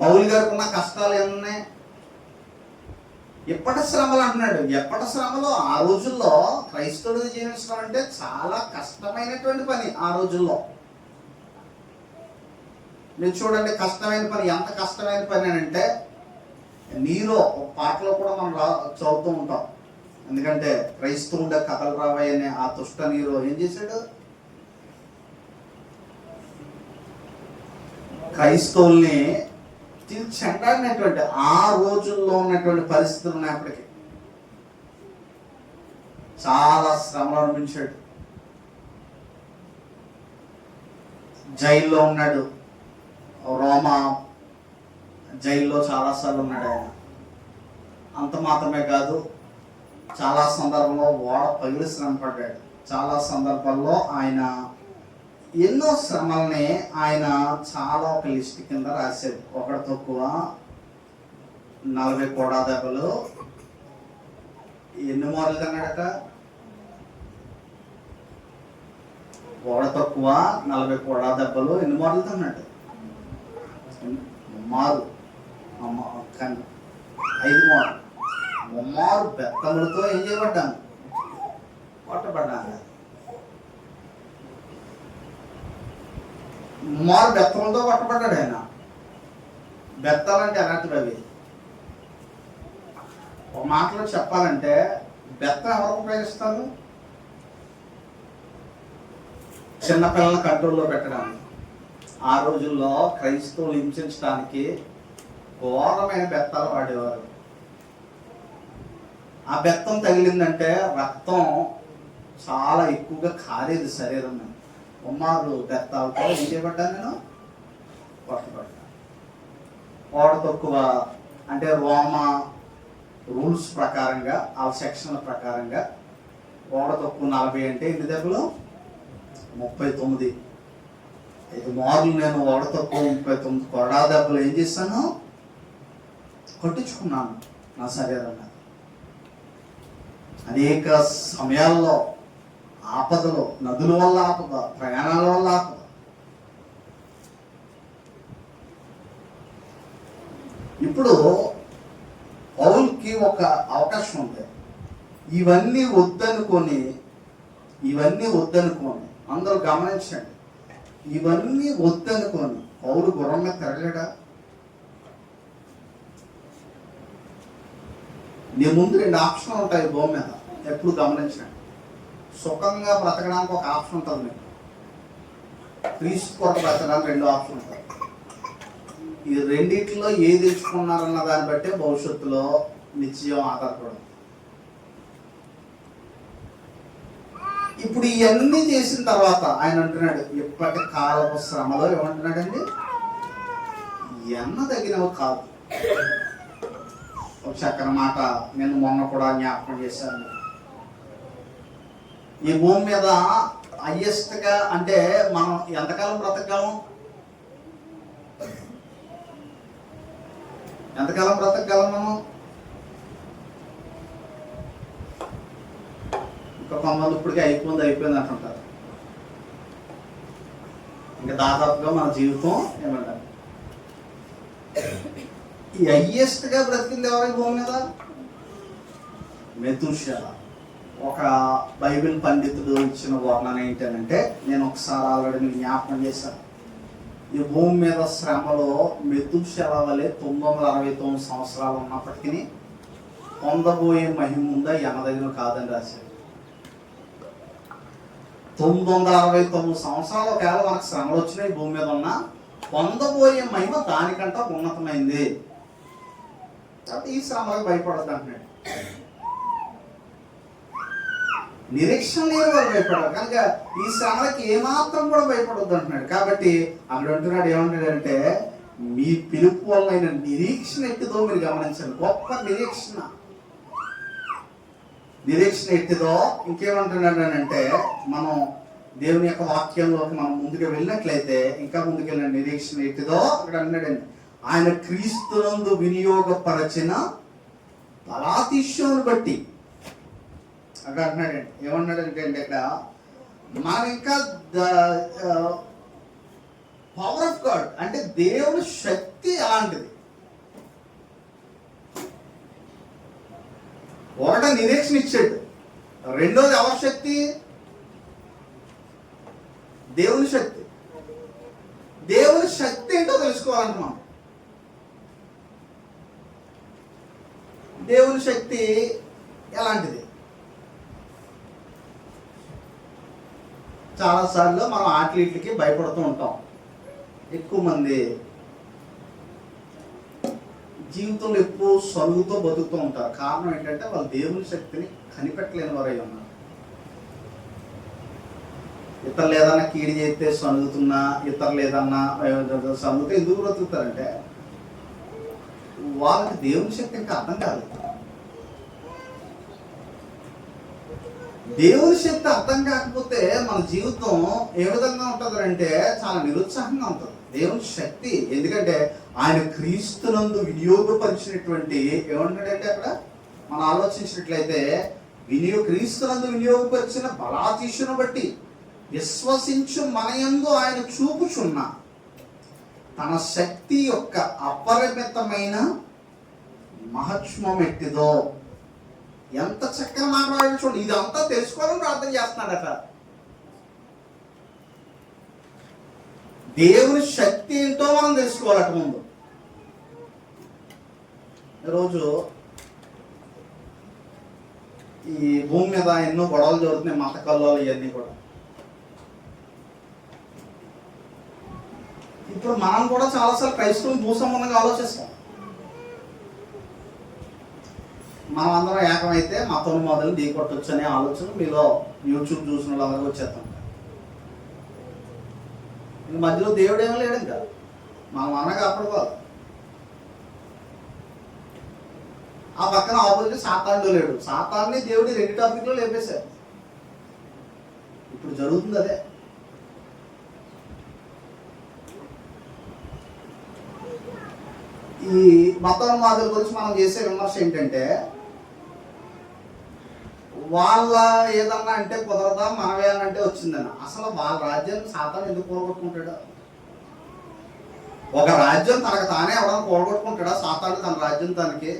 పౌలు గారికి ఉన్న కష్టాలు ఏమున్నాయి? ఎప్పటి శ్రమలు అంటున్నాడు. ఎప్పటి శ్రమలు? ఆ రోజుల్లో క్రైస్తవుడు జీవించడం అంటే చాలా కష్టమైనటువంటి పని. ఆ రోజుల్లో మీరు చూడండి, కష్టమైన పని. ఎంత కష్టమైన పని అని అంటే, నీరో ఒక పాటలో కూడా మనం చదువుతూ ఉంటాం. ఎందుకంటే క్రైస్తవుడే కథలు రావాయనే ఆ దుష్ట నీరో ఏం చేశాడు? క్రైస్తవుల్ని చెండాడినటువంటి ఆ రోజుల్లో ఉన్నటువంటి పరిస్థితులు ఉన్నప్పటికీ చాలా శ్రమలు అనిపించాడు. జైల్లో ఉన్నాడు. రోమా జైల్లో చాలాసార్లు ఉన్నాడు ఆయన. అంత మాత్రమే కాదు, చాలా సందర్భంలో ఓడ పగిలి శ్రమ పడ్డాడు. చాలా సందర్భాల్లో ఆయన ఎన్నో శ్రమల్ని ఆయన చాలా ఒక లిస్ట్ కింద రాశాడు. ఒకటి తక్కువ 40 కోడా దెబ్బలు. ఎన్ని మార్లు తిన్నాడట? ఓడ తక్కువ 40 కోడా దెబ్బలు. ఎన్ని మార్లు తిన్నాడు? 5 మార్లు. ముమ్మారు బెత్తములతో ఏం చేయబడ్డాను? కొట్టబడ్డాను. ముమ్మారు బెత్తములతో కొట్టబడ్డాడు ఆయన. బెత్తాలంటే ఎలాంటివి అవి? ఒక మాటలో చెప్పాలంటే బెత్తం ఎవరు ఉపయోగిస్తారు? చిన్నపిల్లల కంట్రోల్లో పెట్టడానికి. ఆ రోజుల్లో క్రైస్తవులు హింసించడానికి ఘోరమైన బెత్తాలు వాడేవారు. ఆ బెత్తం తగిలిందంటే రక్తం చాలా ఎక్కువగా కారేది శరీరం. ఉమ్మారు బెత్తాలతో ఏం చేయబడ్డాను, నేను కొట్టబడ్డా. ఓడ తక్కువ అంటే రోమా రూల్స్ ప్రకారంగా, ఆ సెక్షన్ల ప్రకారంగా ఓడ తక్కువ 40 అంటే ఎన్ని దెబ్బలు? 39. 5 మార్లు నేను ఓడ తక్కువ 39 కొరడా దెబ్బలు ఏం చేశాను, కొట్టించుకున్నాను నా శరీరాన్ని. అనేక సమయాల్లో ఆపదలు, నదుల వల్ల ఆపద, ప్రయాణాల వల్ల ఆపద. ఇప్పుడు పౌలుకి ఒక అవకాశం ఉంది. ఇవన్నీ వద్దనుకొని అందరూ గమనించండి, ఇవన్నీ వద్దనుకొని పౌలు గుర్రం మీద తిరగలేడా? నీ ముందు 2 ఆప్షన్లు ఉంటాయి భూమి మీద, ఎప్పుడు గమనించండి. సుఖంగా బ్రతకడానికి ఒక ఆప్షన్ ఉంటుంది మీకు, క్రీస్తు కొరకు బ్రతకడానికి 2 ఆప్షన్ ఉంటాయి. ఈ రెండిట్లో ఏది ఎంచుకున్నారన్న దాన్ని బట్టే భవిష్యత్తులో నిశ్చయం ఆధారపడదు. ఇప్పుడు ఇవన్నీ చేసిన తర్వాత ఆయన అంటున్నాడు, ఇప్పటి కాలపు శ్రమలో ఏమంటున్నాడండి, ఎన్న తగినవి కాదు. ఒక చక్కని మాట నేను మొన్న కూడా జ్ఞాపకం చేశాను. ఈ భూమి మీద హయ్యెస్ట్గా అంటే మనం ఎంతకాలం బ్రతకగలం? మనం ఇంకా కొంతమంది ఇప్పటికే అయిపోయింది అంటుంటారు. ఇంకా దాదాపుగా మన జీవితం ఏమంటారు, ఈ హయ్యెస్ట్గా బ్రతికింది ఎవరి భూమి మీద? మెతూషెల. ఒక బైబిల్ పండితుడు ఇచ్చిన వర్ణన ఏంటంటే, నేను ఒకసారి ఆల్రెడీ మీకు జ్ఞాపకం చేశాను. ఈ భూమి మీద శ్రమలో మెతూషెల వలె 969 సంవత్సరాలు ఉన్నప్పటికీ పొందబోయే మహిమ ఉందా ఎనదగిన కాదని రాశాడు. 969 సంవత్సరాలు ఒకవేళ మనకు శ్రమలు వచ్చినాయి భూమి మీద ఉన్న, పొందబోయే మహిమ దానికంటే ఉన్నతమైంది. కాబట్టి ఈ శ్రమలకు భయపడద్దు అంటున్నాడు. నిరీక్షణ లేని వారు భయపడరు కనుక ఈ శ్రమలకి ఏమాత్రం కూడా భయపడొద్దు అంటున్నాడు. కాబట్టి అక్కడ అంటున్నాడు, ఏమంటాడంటే మీ పిలుపు వల్ల నిరీక్షణ ఎట్టిదో మీరు గమనించండి. గొప్ప నిరీక్షణ ఎట్టిదో. ఇంకేమంటున్నాడు అంటే, మనం దేవుని యొక్క వాక్యంలోకి మనం ముందుకు వెళ్ళినట్లయితే, ఇంకా ముందుకెళ్ళిన నిరీక్షణ ఎట్టిదో అక్కడ అన్నాడండి, ఆయన క్రీస్తునందు వినియోగపరచిన బలాతిశయమును బట్టి అక్కడ అంటున్నాడండి. ఏమన్నాడంటే ఇక్కడ మనం ఇంకా పవర్ ఆఫ్ గాడ్ అంటే దేవుని శక్తి అలాంటిది. ఒకట నిరీక్షణ ఇచ్చాడు, రెండోది ఎవరి శక్తి? దేవుని శక్తి. దేవుని శక్తి ఏంటో తెలుసుకోవాలంట మనం. దేవుని శక్తి ఎలాంటిది? చాలాసార్లు మనం ఆటలకి భయపడుతూ ఉంటాం. ఎక్కువ మంది జీవితంలో ఎప్పుడు సలుగుతో బతుకుతూ ఉంటారు. కారణం ఏంటంటే వాళ్ళు దేవుని శక్తిని కనిపెట్టలేని వారై ఉన్నారు. ఇతరులు ఏదన్నా కీడి చేస్తే సనుగుతున్నా, ఇతరులు ఏదన్నా సనుగుతూ ఎందుకు బ్రతుకుతారంటే వాళ్ళకి దేవుని శక్తి ఇంకా అర్థం కాదు. దేవుని శక్తి అర్థం కాకపోతే మన జీవితం ఏ విధంగా ఉంటుంది అంటే చాలా నిరుత్సాహంగా ఉంటుంది. దేవుని శక్తి ఎందుకంటే ఆయన క్రీస్తునందు వినియోగపరిచినటువంటి ఏమంటాడంటే అక్కడ మనం ఆలోచించినట్లయితే క్రీస్తునందు వినియోగపరిచిన బలాతిశయమును బట్టి విశ్వసించు మనయందు ఆయన చూపుచున్న తన శక్తి యొక్క అపరిమితమైన మహత్వం ఎట్టిదో. ఎంత చక్కగా మాట్లాడాలి చూడండి. ఇదంతా తెలుసుకోవాలని ప్రార్థన చేస్తున్నాడట. దేవుని శక్తి ఏంటో మనం తెలుసుకోవాలట ముందు. ఈరోజు ఈ భూమి మీద ఎన్నో గొడవలు జరుగుతున్నాయి, మత కల్లోలు ఇవన్నీ కూడా. ఇప్పుడు మనం కూడా చాలాసార్లు క్రైస్తవం భూసంబంధంగా ఆలోచిస్తాం. మనం అందరం ఏకమైతే మతం మొదలు ఢీ కొట్టొచ్చు అనే ఆలోచన మీలో యూట్యూబ్ చూసిన వాళ్ళందరూ వచ్చేస్తాం. ఇంక మధ్యలో దేవుడు ఏమీ లేడు, ఇంకా మనం అన్న కాపాడుకోవాలి. ఆ పక్కన ఆపోజిట్ సాతానుడు లేడు. సాతాన్ని దేవుడి 2 టాపిక్లో లేపేశారు. ఇప్పుడు జరుగుతుంది అదే. ఈ మతోన్మాదుల గురించి మనం చేసే విమర్శ ఏంటంటే, వాళ్ళ ఏదన్నా అంటే కుదరదా, మనమే అంటే వచ్చిందని. అసలు వాళ్ళ రాజ్యాన్ని సాతాను ఎందుకు కూడగొట్టుకుంటాడా? ఒక రాజ్యం తనకు తానే ఎవడన్నా కూడగొట్టుకుంటాడా? సాతాను తన రాజ్యం తనకి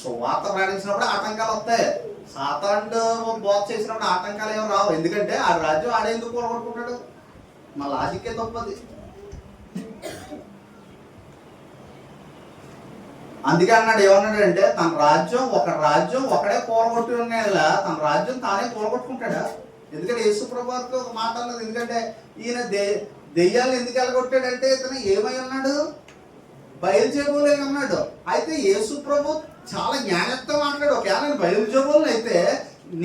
సువార్త ప్రయాణించినప్పుడు ఆటంకాలు వస్తాయి. సాతాను బోధ చేసినప్పుడు ఆటంకాలు ఏమి రావు. ఎందుకంటే ఆ రాజ్యం ఆడే ఎందుకు కూడగొట్టుకుంటాడు? మా లాజిక్కే తప్పది. అందుకే అన్నాడు, ఏమన్నాడు అంటే, తన రాజ్యం ఒకడే కూడగొట్టి ఉన్నాయలా తన రాజ్యం తానే కూడగొట్టుకుంటాడా? ఎందుకంటే యేసు ప్రభువుకి ఒక మాట అన్నది. ఎందుకంటే ఈయన దెయ్యాలను ఎందుకు వెళ్ళగొట్టాడంటే ఇతను ఏమై ఉన్నాడు? బయలుజేబులై ఉన్నాడు. అయితే యేసు ప్రభు చాలా జ్ఞానంతో మాట్లాడు. ఒకవేళ నేను బయలుజేబులను అయితే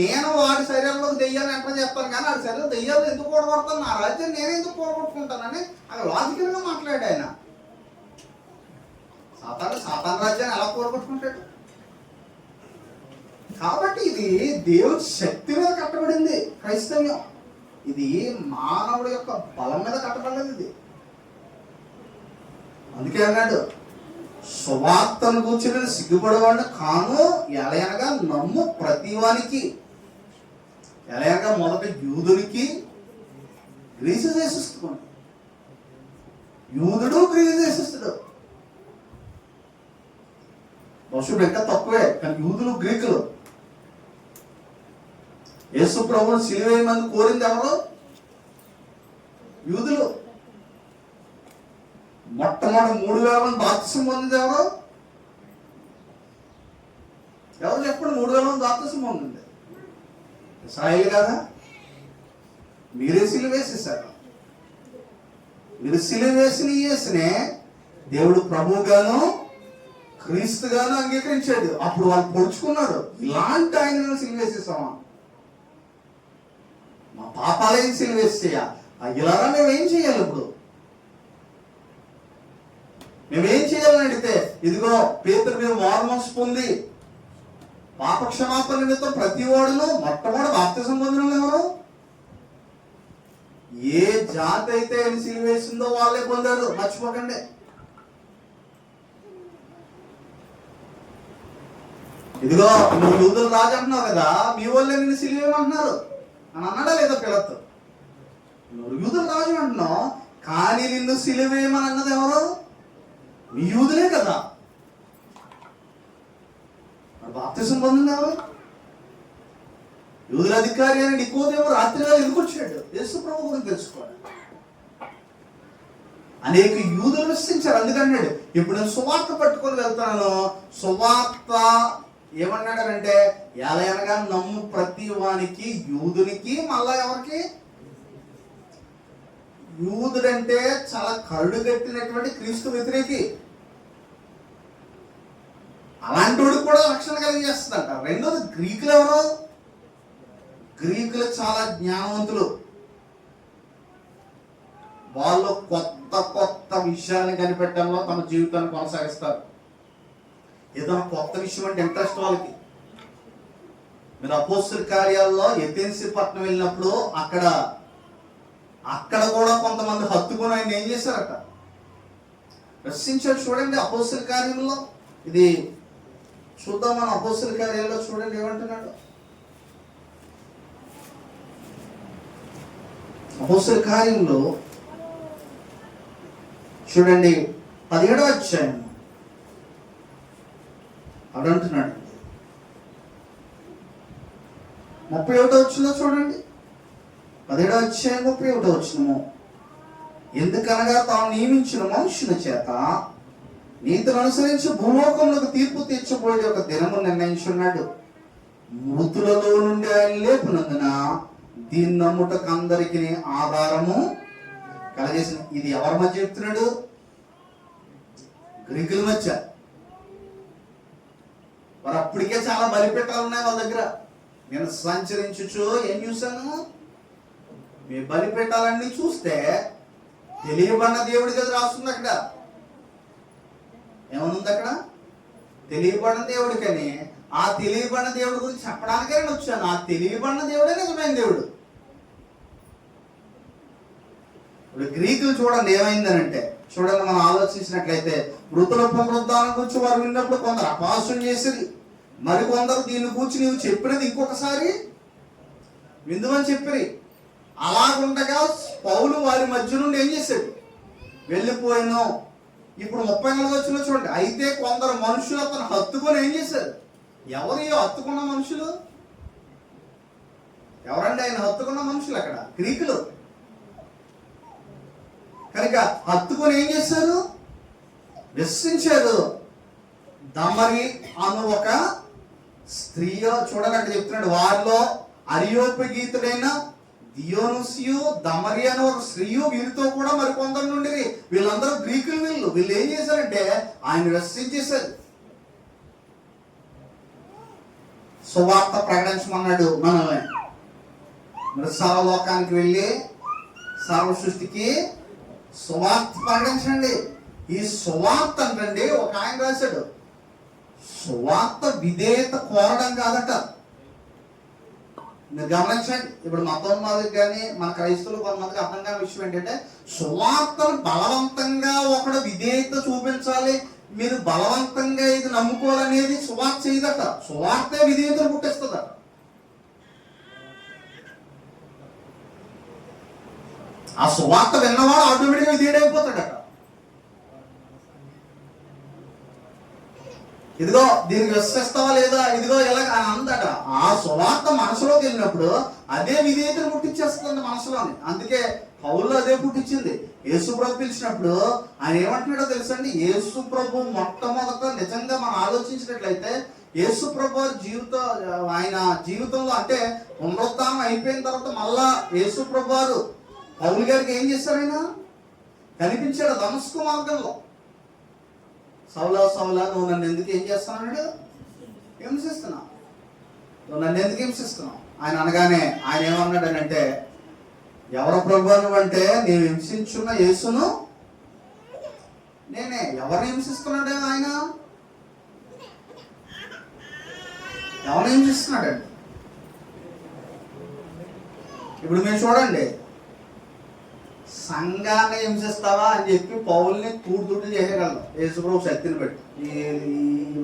నేను వాడి శరీరంలోకి దెయ్యాలను ఎట్లా చెప్తాను, కానీ వాడి శరీరం దెయ్యాలు ఎందుకు కూడగొడతాను, నా రాజ్యం నేను ఎందుకు కూడగొట్టుకుంటానని అక్కడ లాజికల్గా మాట్లాడాడు ఆయన. సాతాను రాజ్యాన్ని ఎలా కూడగొట్టుకుంటాడు? కాబట్టి ఇది దేవుడి శక్తి మీద కట్టబడింది క్రైస్తవ్యం. ఇది మానవుడి యొక్క బలం మీద కట్టబడలేదు ఇది. అందుకే అన్నాడు, సువార్తను కూర్చుని సిగ్గుపడేవాడిని కాను, ఎలయనగా నమ్ము ప్రతివానికి. ఎలయనగా మొదట యూదునికి గ్రీసు దేశిస్తున్నాడు. యూదుడు గ్రీసు దేశిస్తుడు. పశువుడు ఇంకా తక్కువే, కానీ యూదులు గ్రీకులు. యేసు ప్రభువును సిలువేయమని కోరింది ఎవరు? యూదులు. మొట్టమొదటి 3000 మంది బాప్తిసం పొందింది ఎవరు? చెప్పండి, 3000 మంది బాప్తిసం పొందింది ఇశ్రాయేలు కదా? మీరే సిలువేసేశారు. మీరు సిలువేసిన యేసునే దేవుడు ప్రభువుగాను క్రీస్తుగాను అంగీకరించాడు. అప్పుడు వాళ్ళు పొడుచుకున్నాడు, ఇలాంటి ఆయనను సిలువేసేసామా, మా పాపాలైన సిలువేసేయా, ఇలాగా మేమేం చేయాలి? ఇప్పుడు మేమేం చేయాలని అడిగితే, ఇదిగో పేతురు మీద మారుమనసు పొంది పాపక్షమాపణ నిమిత్తం ప్రతి వాడును మొట్టమొదటి బాప్తిసం పొందిన ఎవరు? ఏ జాతి అయితే ఆయన సిలువేసిందో వాళ్ళే పొందారు, మర్చిపోకండి. ఇదిగో నువ్వు యూదుల రాజు అంటున్నావు కదా, మీ వాళ్ళే నిన్ను సిలువేయమంటున్నారు అని అన్నాడా లేదా పిలత్తు? నువ్వు యూదుల రాజు అంటున్నావు, కానీ నిన్ను సిలువేయమని అన్నది ఎవరు? మీ యూదులే కదా. బాప్తిసం పొందింది ఎవరు? యూదుల అధికారి అని నికోదేము రాత్రిగా ఎందుకు వచ్చాడు? యేసు ప్రభు గురించి తెలుసుకోవాలి. అనేక యూదులు విశ్వసించారు. అందుకన్నాడు, ఇప్పుడు నేను సువార్త పట్టుకొని వెళ్తాను. సువార్త ఏమన్నాడంటే, ఎలయనగా నమ్ము ప్రతి వానికి, యూదునికి, మళ్ళా ఎవరికి? యూదుడంటే చాలా కరుడు కట్టినటువంటి క్రీస్తు వ్యతిరేకి. అలాంటి వాడు కూడా రక్షణ కలిగజేస్తుందంట. రెండోది గ్రీకులు ఎవరు? గ్రీకులు చాలా జ్ఞానవంతులు. వాళ్ళు కొత్త కొత్త విషయాన్ని కనిపెట్టడంలో తమ జీవితాన్ని కొనసాగిస్తారు. ఏదైనా కొత్త విషయం అంటే ఇంట్రెస్ట్ వాళ్ళకి. మీరు అపోస్తల కార్యాల్లో ఎథెన్సీ పట్టణం వెళ్ళినప్పుడు అక్కడ కూడా కొంతమంది హత్తుకుని ఆయన ఏం చేశారట? రక్షించారు. చూడండి అపోస్తల కార్యంలో, ఇది చూద్దాం మన అపోస్తల కార్యాల్లో. చూడండి ఏమంటున్నాడు అపోస్తల కార్యంలో. చూడండి 17వ అధ్యాయం అడంటున్నాడు. 31వ వచనంలో చూడండి, 17వ అధ్యాయం 31వ వచనము. ఎందుకనగా తాను నియమించిన మనుషుల చేత నీతిని అనుసరించి భూలోకములకు తీర్పు తీర్చబోయే ఒక దినము నిర్ణయించున్నాడు. మృతులలో నుండి ఆయన లేపినందున దీన్ని నమ్ముటకు అందరికి ఆధారము కలగజేసిన. ఇది ఎవరి మధ్య చెప్తున్నాడు? గ్రీకుల మధ్య. మరి అప్పటికే చాలా బలిపీఠాలు ఉన్నాయి వాళ్ళ దగ్గర. నేను సంచరించుచు ఏం చూశాను? మీ బలిపీఠాలన్నీ చూస్తే తెలియబడిన దేవుడి కదా రాస్తుంది. అక్కడ ఏమనుంది? అక్కడ తెలియబడిన దేవుడికని. ఆ తెలియబడిన దేవుడి గురించి చెప్పడానికే నేను వచ్చాను. ఆ తెలియబడిన దేవుడే నిజమైన దేవుడు. ఇప్పుడు గ్రీకులు చూడండి ఏమైందనంటే, చూడండి మనం ఆలోచించినట్లయితే, మృతుల పునరుద్ధానం గురించి వారు విన్నప్పుడు కొందరు అపహాస్యం చేసేది, మరికొందరు దీన్ని గురించి నీవు చెప్పినది ఇంకొకసారి విందుమని చెప్పిరి. అలాగుండగా పౌలు వారి మధ్య నుండి ఏం చేశాడు? వెళ్ళిపోయాను. ఇప్పుడు 34 వచ్చిన చూడండి. అయితే కొందరు మనుషులు అతను హత్తుకొని ఏం చేశారు? ఎవరు హత్తుకున్న మనుషులు? ఎవరండి ఆయన హత్తుకున్న మనుషులు? అక్కడ గ్రీకులు. కనుక హత్తుకొని ఏం చేశారు? విశ్వించారు. దమరి అను ఒక స్త్రీ, చూడండి అక్కడ చెప్తున్నాడు, వారిలో అరియోపగీతుడైన దియోనుసియు దమరి అని ఒక స్త్రీయు వీరితో కూడా మరికొందరు నుండి. వీళ్ళందరూ గ్రీకులు. వీళ్ళు ఏం చేశారంటే ఆయన విశ్వించేశారు. సువార్త ప్రకటించమన్నాడు మనల్ని. మరి సర్వలోకానికి వెళ్ళి సర్వ సృష్టికి సువార్త ప్రకటించండి. ఈ సువార్త అంటే ఒక ఆయన రాశాడు, సువార్త విధేయత కోరడం కాదట. మీరు గమనించండి. ఇప్పుడు మతోన్మాదికి కానీ మన క్రైస్తవులు కొంతమందికి అర్థం కాని విషయం ఏంటంటే, సువార్తను బలవంతంగా ఒకడు విధేయత చూపించాలి, మీరు బలవంతంగా ఇది నమ్ముకోవాలనేది సువార్త చేయదట. సువార్తే విధేయతను పుట్టిస్తుందట. ఆ సువార్త విన్నవాడు ఆటోమేటిక్గా విధేయుడైపోతాడట. ఇదిగో దీనికి విశ్వసిస్తావా లేదా, ఇదిగో ఇలా అని అందట. ఆ సువార్త మనసులోకి వెళ్ళినప్పుడు అదే విధేయతను పుట్టించేస్తుంది మనసులోని. అందుకే పౌలు అదే పుట్టించింది. యేసు ప్రభు పిలిచినప్పుడు ఆయన ఏమంటున్నాడో తెలుసండి? యేసు ప్రభు మొట్టమొదట నిజంగా మనం ఆలోచించినట్లయితే యేసు ప్రభు ఆయన జీవితంలో అంటే పునరుద్ధానం అయిపోయిన తర్వాత మళ్ళా యేసు ప్రభు వారు పౌలు గారికి ఏం చేశారు? ఆయన కనిపించాడు దమస్కు మార్గంలో. సౌలా సౌలా, నువ్వు నన్ను ఎందుకు ఏం చేస్తున్నాడు? హింసిస్తున్నావు. నువ్వు నన్ను ఎందుకు హింసిస్తున్నావు? ఆయన అనగానే ఆయన ఏమన్నాడనంటే, ఎవరు ప్రభు నువ్వంటే, నేను హింసించున్న యేసును నేనే. ఎవరిని హింసిస్తున్నాడే ఆయన? ఎవరిని హింసిస్తున్నాడండి? ఇప్పుడు మీరు చూడండి, సంఘాన్ని హింసిస్తావా అని చెప్పి పౌల్ని తూడు చేసేయగలరు యేసుప్రభు శక్తిని పెట్టి. ఈ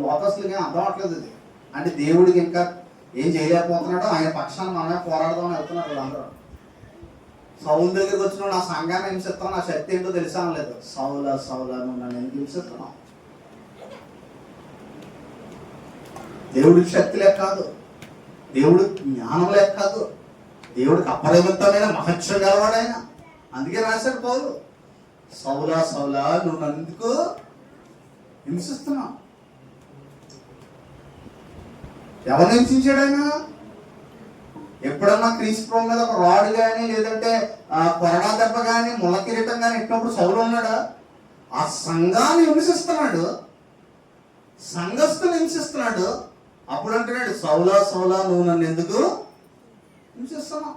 లోకస్లకి అర్థం అవట్లేదు ఇది. అంటే దేవుడికి ఇంకా ఏం చేయలేకపోతున్నాడో ఆయన పక్షాన్ని మనమే పోరాడదామని వెళ్తున్నారు వీళ్ళందరూ. సౌలు దగ్గరికి వచ్చిన నా సంఘాన్ని హింసిస్తావు, నా శక్తి ఏంటో తెలుసా లేదు. సౌలా సౌలా, నువ్వు నన్ను ఎందుకు హింసిస్తున్నావు? దేవుడికి శక్తి లేక కాదు, దేవుడికి జ్ఞానం లేక కాదు, దేవుడికి అపరిమితమైన మహత్యం గలవాడైనా. అందుకే రాశాడు పౌలు, సౌలా సౌలా, నువ్వు నన్ను ఎందుకు హింసిస్తున్నావు? ఎవరిని హింసించాడు ఆయన? ఎప్పుడన్నా క్రీస్తు మీద ఒక రాడ్ కానీ లేదంటే కొరడా దెబ్బ కానీ ముళ్ళ కిరీటం కానీ ఎట్టినప్పుడు సౌలు ఉన్నాడా? ఆ సంఘాన్ని హింసిస్తున్నాడు, సంఘస్థుని హింసిస్తున్నాడు. అప్పుడు అంటున్నాడు, సౌలా సౌలా, నువ్వు నన్ను ఎందుకు హింసిస్తున్నావు?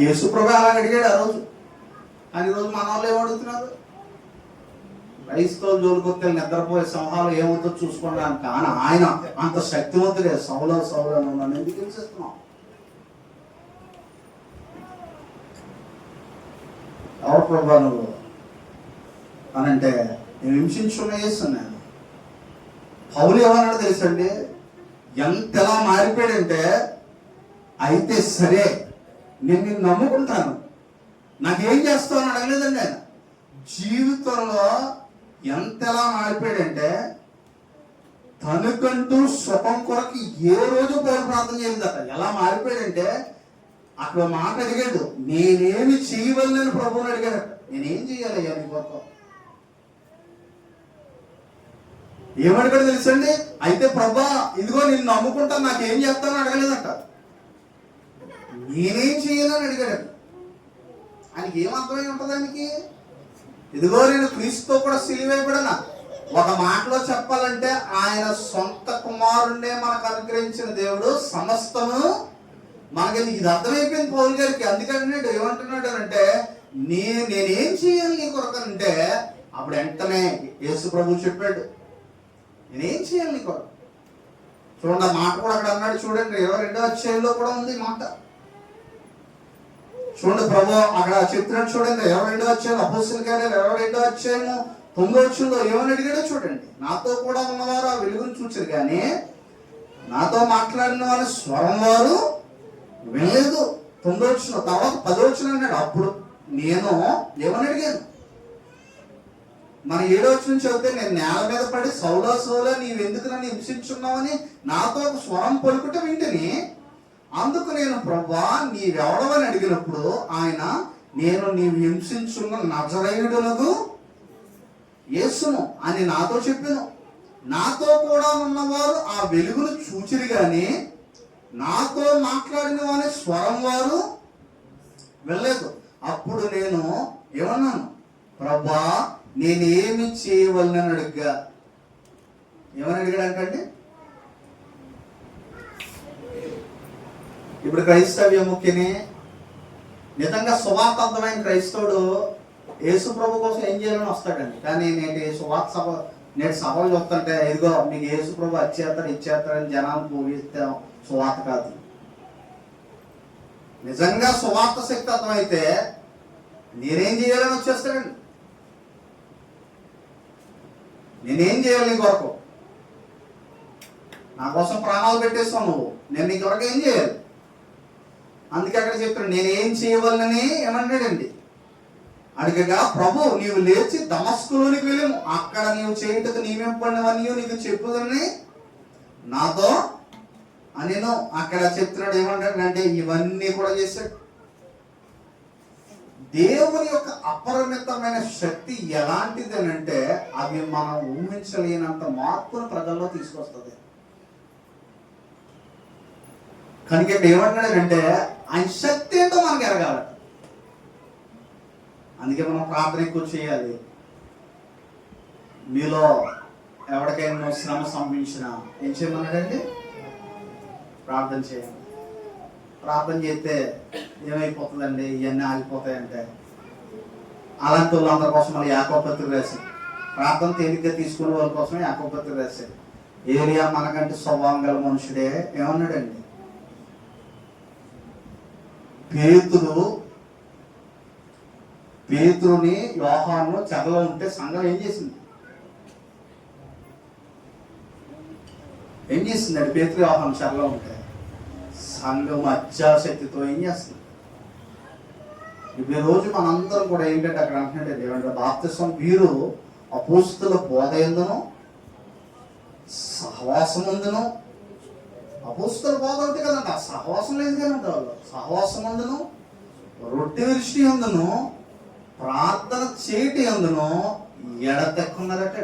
యేసు ప్రభు అలా అడిగాడు ఆ రోజు. కానీ ఈరోజు మన వాళ్ళు ఏమడుగుతున్నారు? క్రైస్తవులు జోలికొత్తే నిద్రపోయే సింహాలు ఏమవుతుందో చూసుకున్నాను. కానీ ఆయన అంత శక్తివంతుడే. సౌలా సౌలా, నువ్వు నన్ను ఎందుకు హింసిస్తున్నావు? ఎవరు ప్రభా నువ్వు అనంటే, నేను హింసించున్న యేసు నేను. పౌలు ఏమన్నాడో తెలుసండి? ఎంతలా మారిపోయాడంటే, అయితే సరే నేను నమ్ముకుంటాను, నాకేం చేస్తావు అని అడగలేదండి ఆయన. జీవితంలో ఎంతలా మారిపోయాడంటే, తనకంటూ సుఖం కొరకు ఏ రోజు ప్రార్థన చేయలేదట. ఎలా మారిపోయాడంటే, అక్కడ మాట అడిగాడు, నేనేమి చేయవలనని ప్రభువుని అడిగాడు. నేనేం చెయ్యాలయ్యా నీ కొరకు? ఏమడిగాడు తెలుసండి? అయితే ప్రభా ఇదిగో నిన్ను నమ్ముకుంటా, నాకేం చేస్తానని అడగలేదట. నేనేం చేయాలని అడిగాడు. ఆయనకి ఏమర్థమై ఉంటుంది? ఆయనకి ఇదిగో నేను క్రీస్తుతో కూడా సిలువైపడిన. ఒక మాటలో చెప్పాలంటే ఆయన సొంత కుమారుణ్ణే మనకు అనుగ్రహించిన దేవుడు. సమస్తము మనకి ఇది అర్థమైపోయింది పౌలు గారికి. అందుకని ఏమంటున్నాడు అంటే నేనేం చేయాలి నీ కొరకనంటే అప్పుడు వెంటనే యేసు ప్రభు చెప్పాడు, నేనేం చేయాలి నీ కొరకు. చూడండి, ఆ మాట కూడా అక్కడ అన్నాడు. చూడండి 22వ అధ్యాయంలో కూడా ఉంది మాట. చూడండి, ప్రభు అక్కడ చెప్తున్నాడు. చూడండి 22వ అధ్యాయం అపోస్తలుల కార్యాలు 22వ అధ్యాయం 9వ వచనంలో ఏమని అడిగాడో చూడండి. నాతో కూడా ఉన్నవారు ఆ వెలుగును చూచారు కానీ నాతో మాట్లాడిన వారి స్వరం వారు వినలేదు. 9వ వచనం. తర్వాత 10వ వచనం అన్నాడు. అప్పుడు నేను ఏమని అడిగాను. మన 7వ వచనం చదివితే నేను నేల మీద పడి సౌలా సౌలా నీవెందుకు నన్ను హింసించున్నావని నాతో ఒక స్వరం పలుకుట వింటిని. అందుకు నేను ప్రభువా నీవెవడవని అడిగినప్పుడు ఆయన నేను నీవు హింసించున్న నజరేయుడునగు యేసును అని నాతో చెప్పాను. నాతో కూడా ఉన్నవారు ఆ వెలుగును చూచిరి గాని నాతో మాట్లాడిన వాని స్వరం వారు వెళ్ళలేదు. అప్పుడు నేను ఏమన్నాను, ప్రభువా నేనేమి చేయవలనని అడిగా. ఏమని అడిగాడంటే ఇప్పుడు క్రైస్తవ్యముఖ్యని నిజంగా సువార్తార్థమైన క్రైస్తవుడు యేసు ప్రభు కోసం ఏం చేయాలని వస్తాడండి. కానీ నేటి సభలు చూస్తుంటే ఇదిగో మీకు యేసు ప్రభు ఇచ్చేస్తారని జనాన్ని పూజిస్తాం. సువార్త కాదు. నిజంగా సువార్త శక్తి అర్థమైతే నేనేం చేయాలని వచ్చేస్తాడండి. నేనేం చేయాలి నీ కొరకు? నా కోసం ప్రాణాలు పెట్టేస్తావు నువ్వు, నేను నీ కొరకు ఏం చేయాలి? అందుకే అక్కడ చెప్తాడు నేనేం చేయవలనని ఏమన్నాడండి. అడిగగా ప్రభు నీవు లేచి దమస్కులోనికి వెళ్ళాము, అక్కడ నీవు చేయుటకు నీవెంపడినవన్నీ నీకు చెప్పుదని నాతో అని నేను అక్కడ చెప్తున్నాడు. ఏమంటాడంటే ఇవన్నీ కూడా చేశాడు. దేవుని యొక్క అపరిమితమైన శక్తి ఎలాంటిది అని అంటే అది మనం ఊహించలేనంత మార్పును ప్రజల్లో తీసుకొస్తుంది. కనుక ఇక్కడ ఏమంటున్నాడంటే ఆయన శక్తి ఏంటో మనకు ఎరగాలి. అందుకే మనం ప్రార్థన ఎక్కువ చేయాలి. మీలో ఎవరికైనా శ్రమ సంభవించినా ఏం చేయమన్నాడండి? ప్రార్థన చేయాలి. ప్రార్థన చేస్తే ఏమైపోతుందండి, ఇవన్నీ ఆగిపోతాయంటే అలాంటి వాళ్ళందరి కోసం మళ్ళీ యాకోబు పత్రిక రాశారు. ప్రార్థన తేలిగ్గా తీసుకునే వాళ్ళ కోసమే యాకోబు పత్రిక రాశారు. ఏలియా మనకంటే స్వభావం గల మనుషుడే. ఏమన్నాడండి? పేతురుని యోహాను చెరలో ఉంటే సంఘం ఏం చేసింది? అండి? పేతురు యోహాను చెరలో ఉంటే సంఘం అత్యాశక్తితో ఏం చేస్తుంది? ఇప్పుడు రోజు మనందరం కూడా ఏంటంటే అక్కడ అంటున్నాడు ఏమంటే బాప్తిసం వీరు అపోస్తుల బోధ ఎందును సహవాసం అందును. అపోస్తుల బోధ ఒకటి కదండి, ఆ సహవాసం లేదు కదండి. వాళ్ళు సహవాసం అందును, రొట్టె విరిచి అందును, ప్రార్థన చేయటి అందును ఎడతెక్కున్నారట.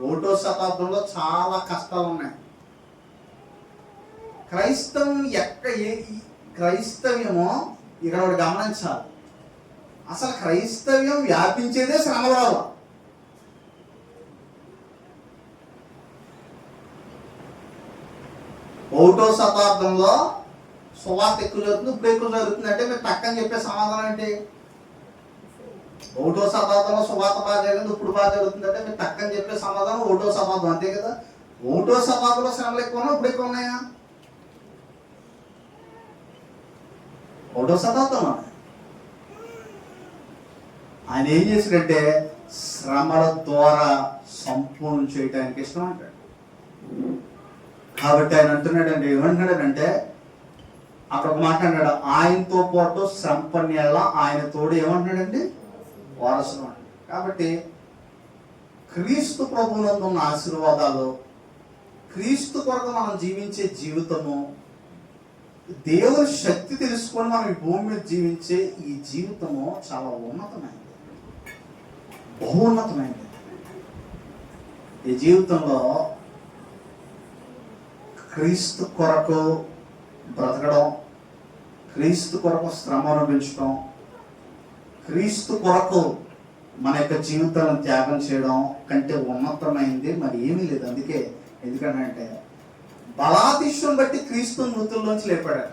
1వ శతాబ్దంలో చాలా కష్టాలు ఉన్నాయి. క్రైస్తవ్యమో ఇక్కడ ఒకటి గమనించాలి. అసలు క్రైస్తవ్యం వ్యాపించేదే శ్రమల వల్ల. ఒకటో శతాబ్దంలో సువార్త ఎక్కువ జరుగుతుంది, ఇప్పుడు ఎక్కువ జరుగుతుంది అంటే మీరు టక్కని చెప్పే సమాధానం ఏంటి? 1వ శతాబ్దంలో సువార్త బాగా జరిగింది, ఇప్పుడు బాగా జరుగుతుంది అంటే మీరు టక్కని చెప్పే సమాధానం 1వ శతాబ్దం, అంతే కదా. 1వ శతాబ్దంలో శ్రమలు ఎక్కువ ఇప్పుడు ఎక్కువ ఉన్నాయా? 1వ శతాబ్దంలో ఆయన ఏం చేశాడంటే శ్రమల ద్వారా సంపూర్ణం చేయడానికి ఇష్టం అంటాడు. కాబట్టి ఆయన అంటున్నాడండి, ఏమంటున్నాడంటే అక్కడ ఒక మాట అన్నాడు, ఆయనతో పాటు శ్రమ ఆయన తోడు ఏమంటున్నాడండి వారసులు అంటాడు. కాబట్టి క్రీస్తు ప్రభువునందు ఉన్న ఆశీర్వాదాలు, క్రీస్తు కొరకు మనం జీవించే జీవితము, దేవుని శక్తి తెలుసుకొని మనం ఈ భూమి మీద జీవించే ఈ జీవితము చాలా ఉన్నతమైనది, బహున్నతమైనది. ఈ జీవితంలో క్రీస్తు కొరకు బ్రతకడం, క్రీస్తు కొరకు శ్రమ అనుభవించడం, క్రీస్తు కొరకు మన యొక్క జీవితాలను త్యాగం చేయడం కంటే ఉన్నతమైంది మరి ఏమీ లేదు. అందుకే ఎందుకంటే బలాతిష్యం బట్టి క్రీస్తు మృతుల్లోంచి లేపాడట.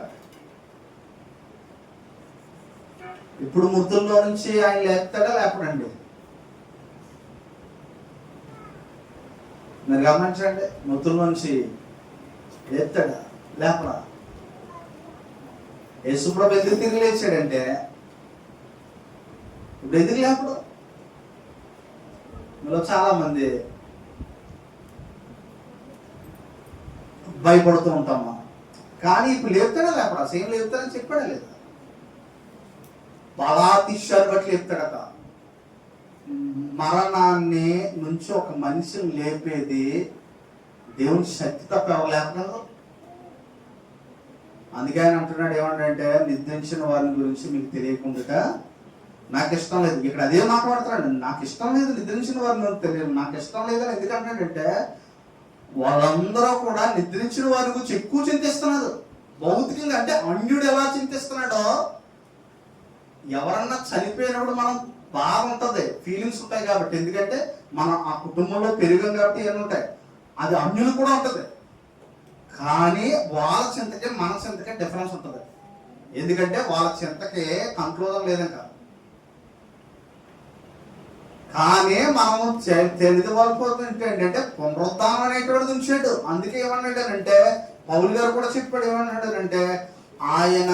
ఇప్పుడు మృతుల్లో నుంచి ఆయన లేపుతాడా లేపడండి? మీరు గమనించండి, మృతుల్లోంచి లేపుతాడా లేపడా? యేసుప్రభు ఎందుకు తిరిగి లేచాడంటే ఇప్పుడు ఎందుకు లేపడు? మీలో చాలా మంది భయపడుతూ ఉంటాం మనం. కానీ ఇప్పుడు లేపుతాడా లేపడా? సేమ్ లేపుతాడని చెప్పాడా లేదా? బలాతిష్యాన్ని బట్టి లేపుతాడట. మరణాన్ని నుంచి ఒక మనిషిని లేపేది దేవుని శక్తి తప్ప ఎవరు లేపగలరు. అందుకే ఆయన అంటున్నాడు ఏమంటే, నిద్రించిన వారి గురించి మీకు తెలియకుండా నాకు ఇష్టం లేదు. ఇక్కడ అదే మాట్లాడుతున్నాడు, నాకు ఇష్టం లేదు నిద్రించిన వారిని తెలియదు, నాకు ఇష్టం లేదని ఎందుకంటాడంటే వాళ్ళందరూ కూడా నిద్రించిన వారి గురించి ఎక్కువ చింతిస్తున్నారు భౌతికంగా. అంటే అన్యుడు ఎలా చింతిస్తున్నాడో, ఎవరన్నా చనిపోయినప్పుడు మనం బాధ ఉంటుంది, ఫీలింగ్స్ ఉంటాయి కాబట్టి, ఎందుకంటే మనం ఆ కుటుంబంలో పెరిగాం కాబట్టి ఏమి ఉంటాయి, అది అన్యులు కూడా ఉంటుంది. కానీ వాళ్ళ చింతకే మన చింతకే డిఫరెన్స్ ఉంటుంది. ఎందుకంటే వాళ్ళ చింతకే కంట్రోల్ లేదంట. కానీ మనము తెలియదు వాళ్ళపోతుంటే ఏంటంటే పునరుద్ధానం అనేటువంటిది ఉంచాడు. అందుకే ఏమన్నాడంటే పౌలు గారు కూడా చెప్పాడు, ఏమన్నాడంటే ఆయన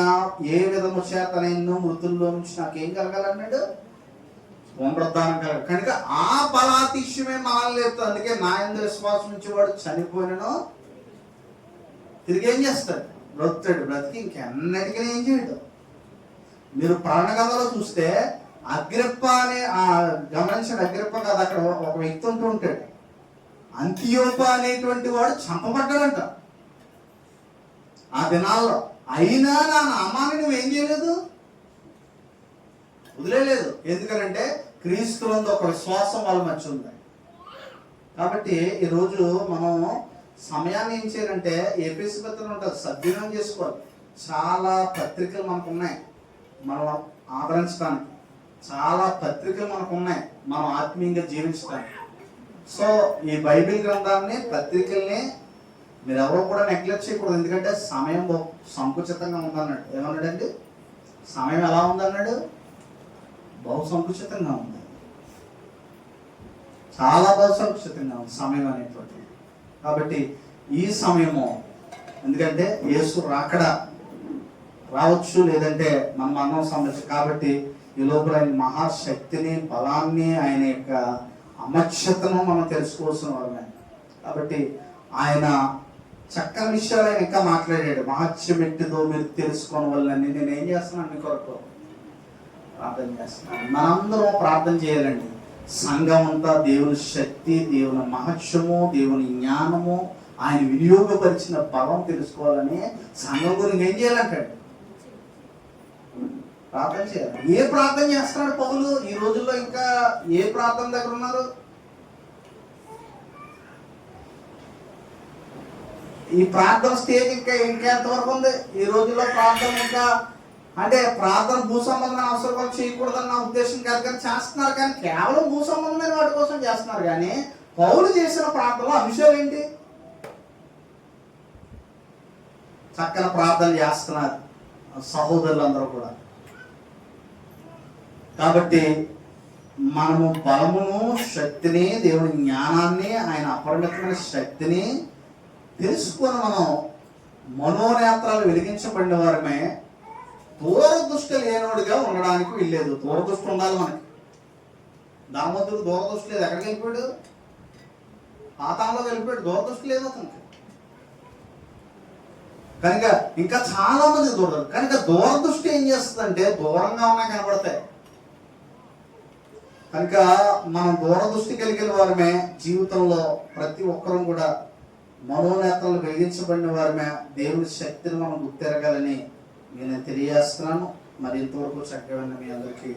ఏ విధము చేత నేను మృతుల్లో నుంచి నాకేం కలగాలన్నాడు, పునరుద్ధానం కలగాలి. కనుక ఆ బలాతిష్యమే మనల్ని లేపుతుంది. అందుకే నా యందు విశ్వాసం నుంచి వాడు చనిపోయినను తిరిగి ఏం చేస్తాడు, బ్రతుకుతాడు. బ్రతికి ఇంకెన్నటికీ ఏం చేయడు. మీరు ప్రాణగథలో చూస్తే అగ్రిప్ప అనే గమనించిన అగ్రిప్ప కాదు, అక్కడ ఒక వ్యక్తి ఉంటూ ఉంటాడు, అంతియోప అనేటువంటి వాడు చంపబడ్డాడంట ఆ దినాల్లో. అయినా నా నామాన్ని నువ్వేం చేయలేదు, వదిలేదు. ఎందుకనంటే క్రీస్తులందు ఒక విశ్వాసం వాళ్ళ మధ్య ఉంది. కాబట్టి ఈరోజు మనం సమయాన్ని ఏం చేయాలంటే ఏపీసీ పత్రిక ఉంటుంది, సద్వినియోగం చేసుకోవాలి. చాలా పత్రికలు మనకు ఉన్నాయి మనం ఆదరించడానికి, చాలా పత్రికలు మనకు ఉన్నాయి మనం ఆత్మీయంగా జీవించడానికి. సో ఈ బైబిల్ గ్రంథాన్ని పత్రికల్ని మీరు ఎవరో కూడా నెగ్లెక్ట్ చేయకూడదు. ఎందుకంటే సమయం సంకుచితంగా ఉందన్నాడు. ఏమన్నాడండి? సమయం ఎలా ఉందన్నాడు? బహు సంకుచితంగా ఉంది, చాలా బహు సంకుచితంగా ఉంది సమయం అనేటువంటిది. కాబట్టి ఈ సమయము ఎందుకంటే యేసు రాకడ రావచ్చు, లేదంటే మనం మరణం సంబంధించి. కాబట్టి ఈ లోపల ఆయన మహాశక్తిని, బలాన్ని, ఆయన యొక్క అమర్చతను మనం తెలుసుకోవాల్సిన వాళ్ళమే. కాబట్టి ఆయన చక్కని విషయాలు ఆయన ఇంకా మాట్లాడాడు. మహత్యం ఎట్టిదో మీరు తెలుసుకోవడం వల్ల నేను ఏం చేస్తున్నాను, మీ కొరకు ప్రార్థన చేస్తున్నాను. మనందరం ప్రార్థన చేయాలండి. సంఘం అంతా దేవుని శక్తి, దేవుని మహత్యము, దేవుని జ్ఞానము, ఆయన వినియోగపరిచిన బలం తెలుసుకోవాలని సంఘం గురించి ఏం చేయాలంటాడు, ప్రార్థన చేయాలి. ఏ ప్రార్థన చేస్తున్నాడు పౌలు ఈ రోజుల్లో? ఇంకా ఏ ప్రార్థన దగ్గర ఉన్నారు? ఈ ప్రార్థన స్టేజ్ ఇంకెంతవరకు ఉంది ఈ రోజుల్లో? ప్రార్థన ఇంకా అంటే ప్రార్థన భూ సంబంధమైన అవసరం చేయకూడదని నా ఉద్దేశం కాదు, కానీ చేస్తున్నారు. కానీ కేవలం భూ సంబంధమైన వాటి కోసం చేస్తున్నారు. కానీ పౌలు చేసిన ప్రార్థనలో అంశాలు ఏంటి? చక్కని ప్రార్థన చేస్తున్నారు సహోదరులందరూ కూడా. కాబట్టి మనము బలమును, శక్తిని, దేవుని జ్ఞానాన్ని, ఆయన అపరిమితమైన శక్తిని తెలుసుకొని మనం మనోనేత్రాలు వెలిగించబడిన వారమే దూరదృష్టి లేనోడిగా ఉండడానికి వీల్లేదు. దూరదృష్టి ఉండాలి మనకి. దామోదరుడు దూరదృష్టి లేదు. ఎక్కడికి వెళ్ళిపోయాడు? పాతాళంలో వెళ్ళిపోయాడు. దూరదృష్టి లేదు అతనికి. కనుక ఇంకా చాలా మంది దూరం. కనుక దూరదృష్టి ఏం చేస్తుందంటే దూరంగా ఉన్నా కనబడతాయి. కనుక మనం దూరదృష్టి కలిగిన వారమే జీవితంలో ప్రతి ఒక్కరూ కూడా మనోనేత్రాలు వెలిగించబడిన వారమే దేవుని శక్తిని మనం గుర్తెరగాలని నేను తెలియజేస్తున్నాను. మరి ఇంతవరకు చక్కగా మీ అందరికీ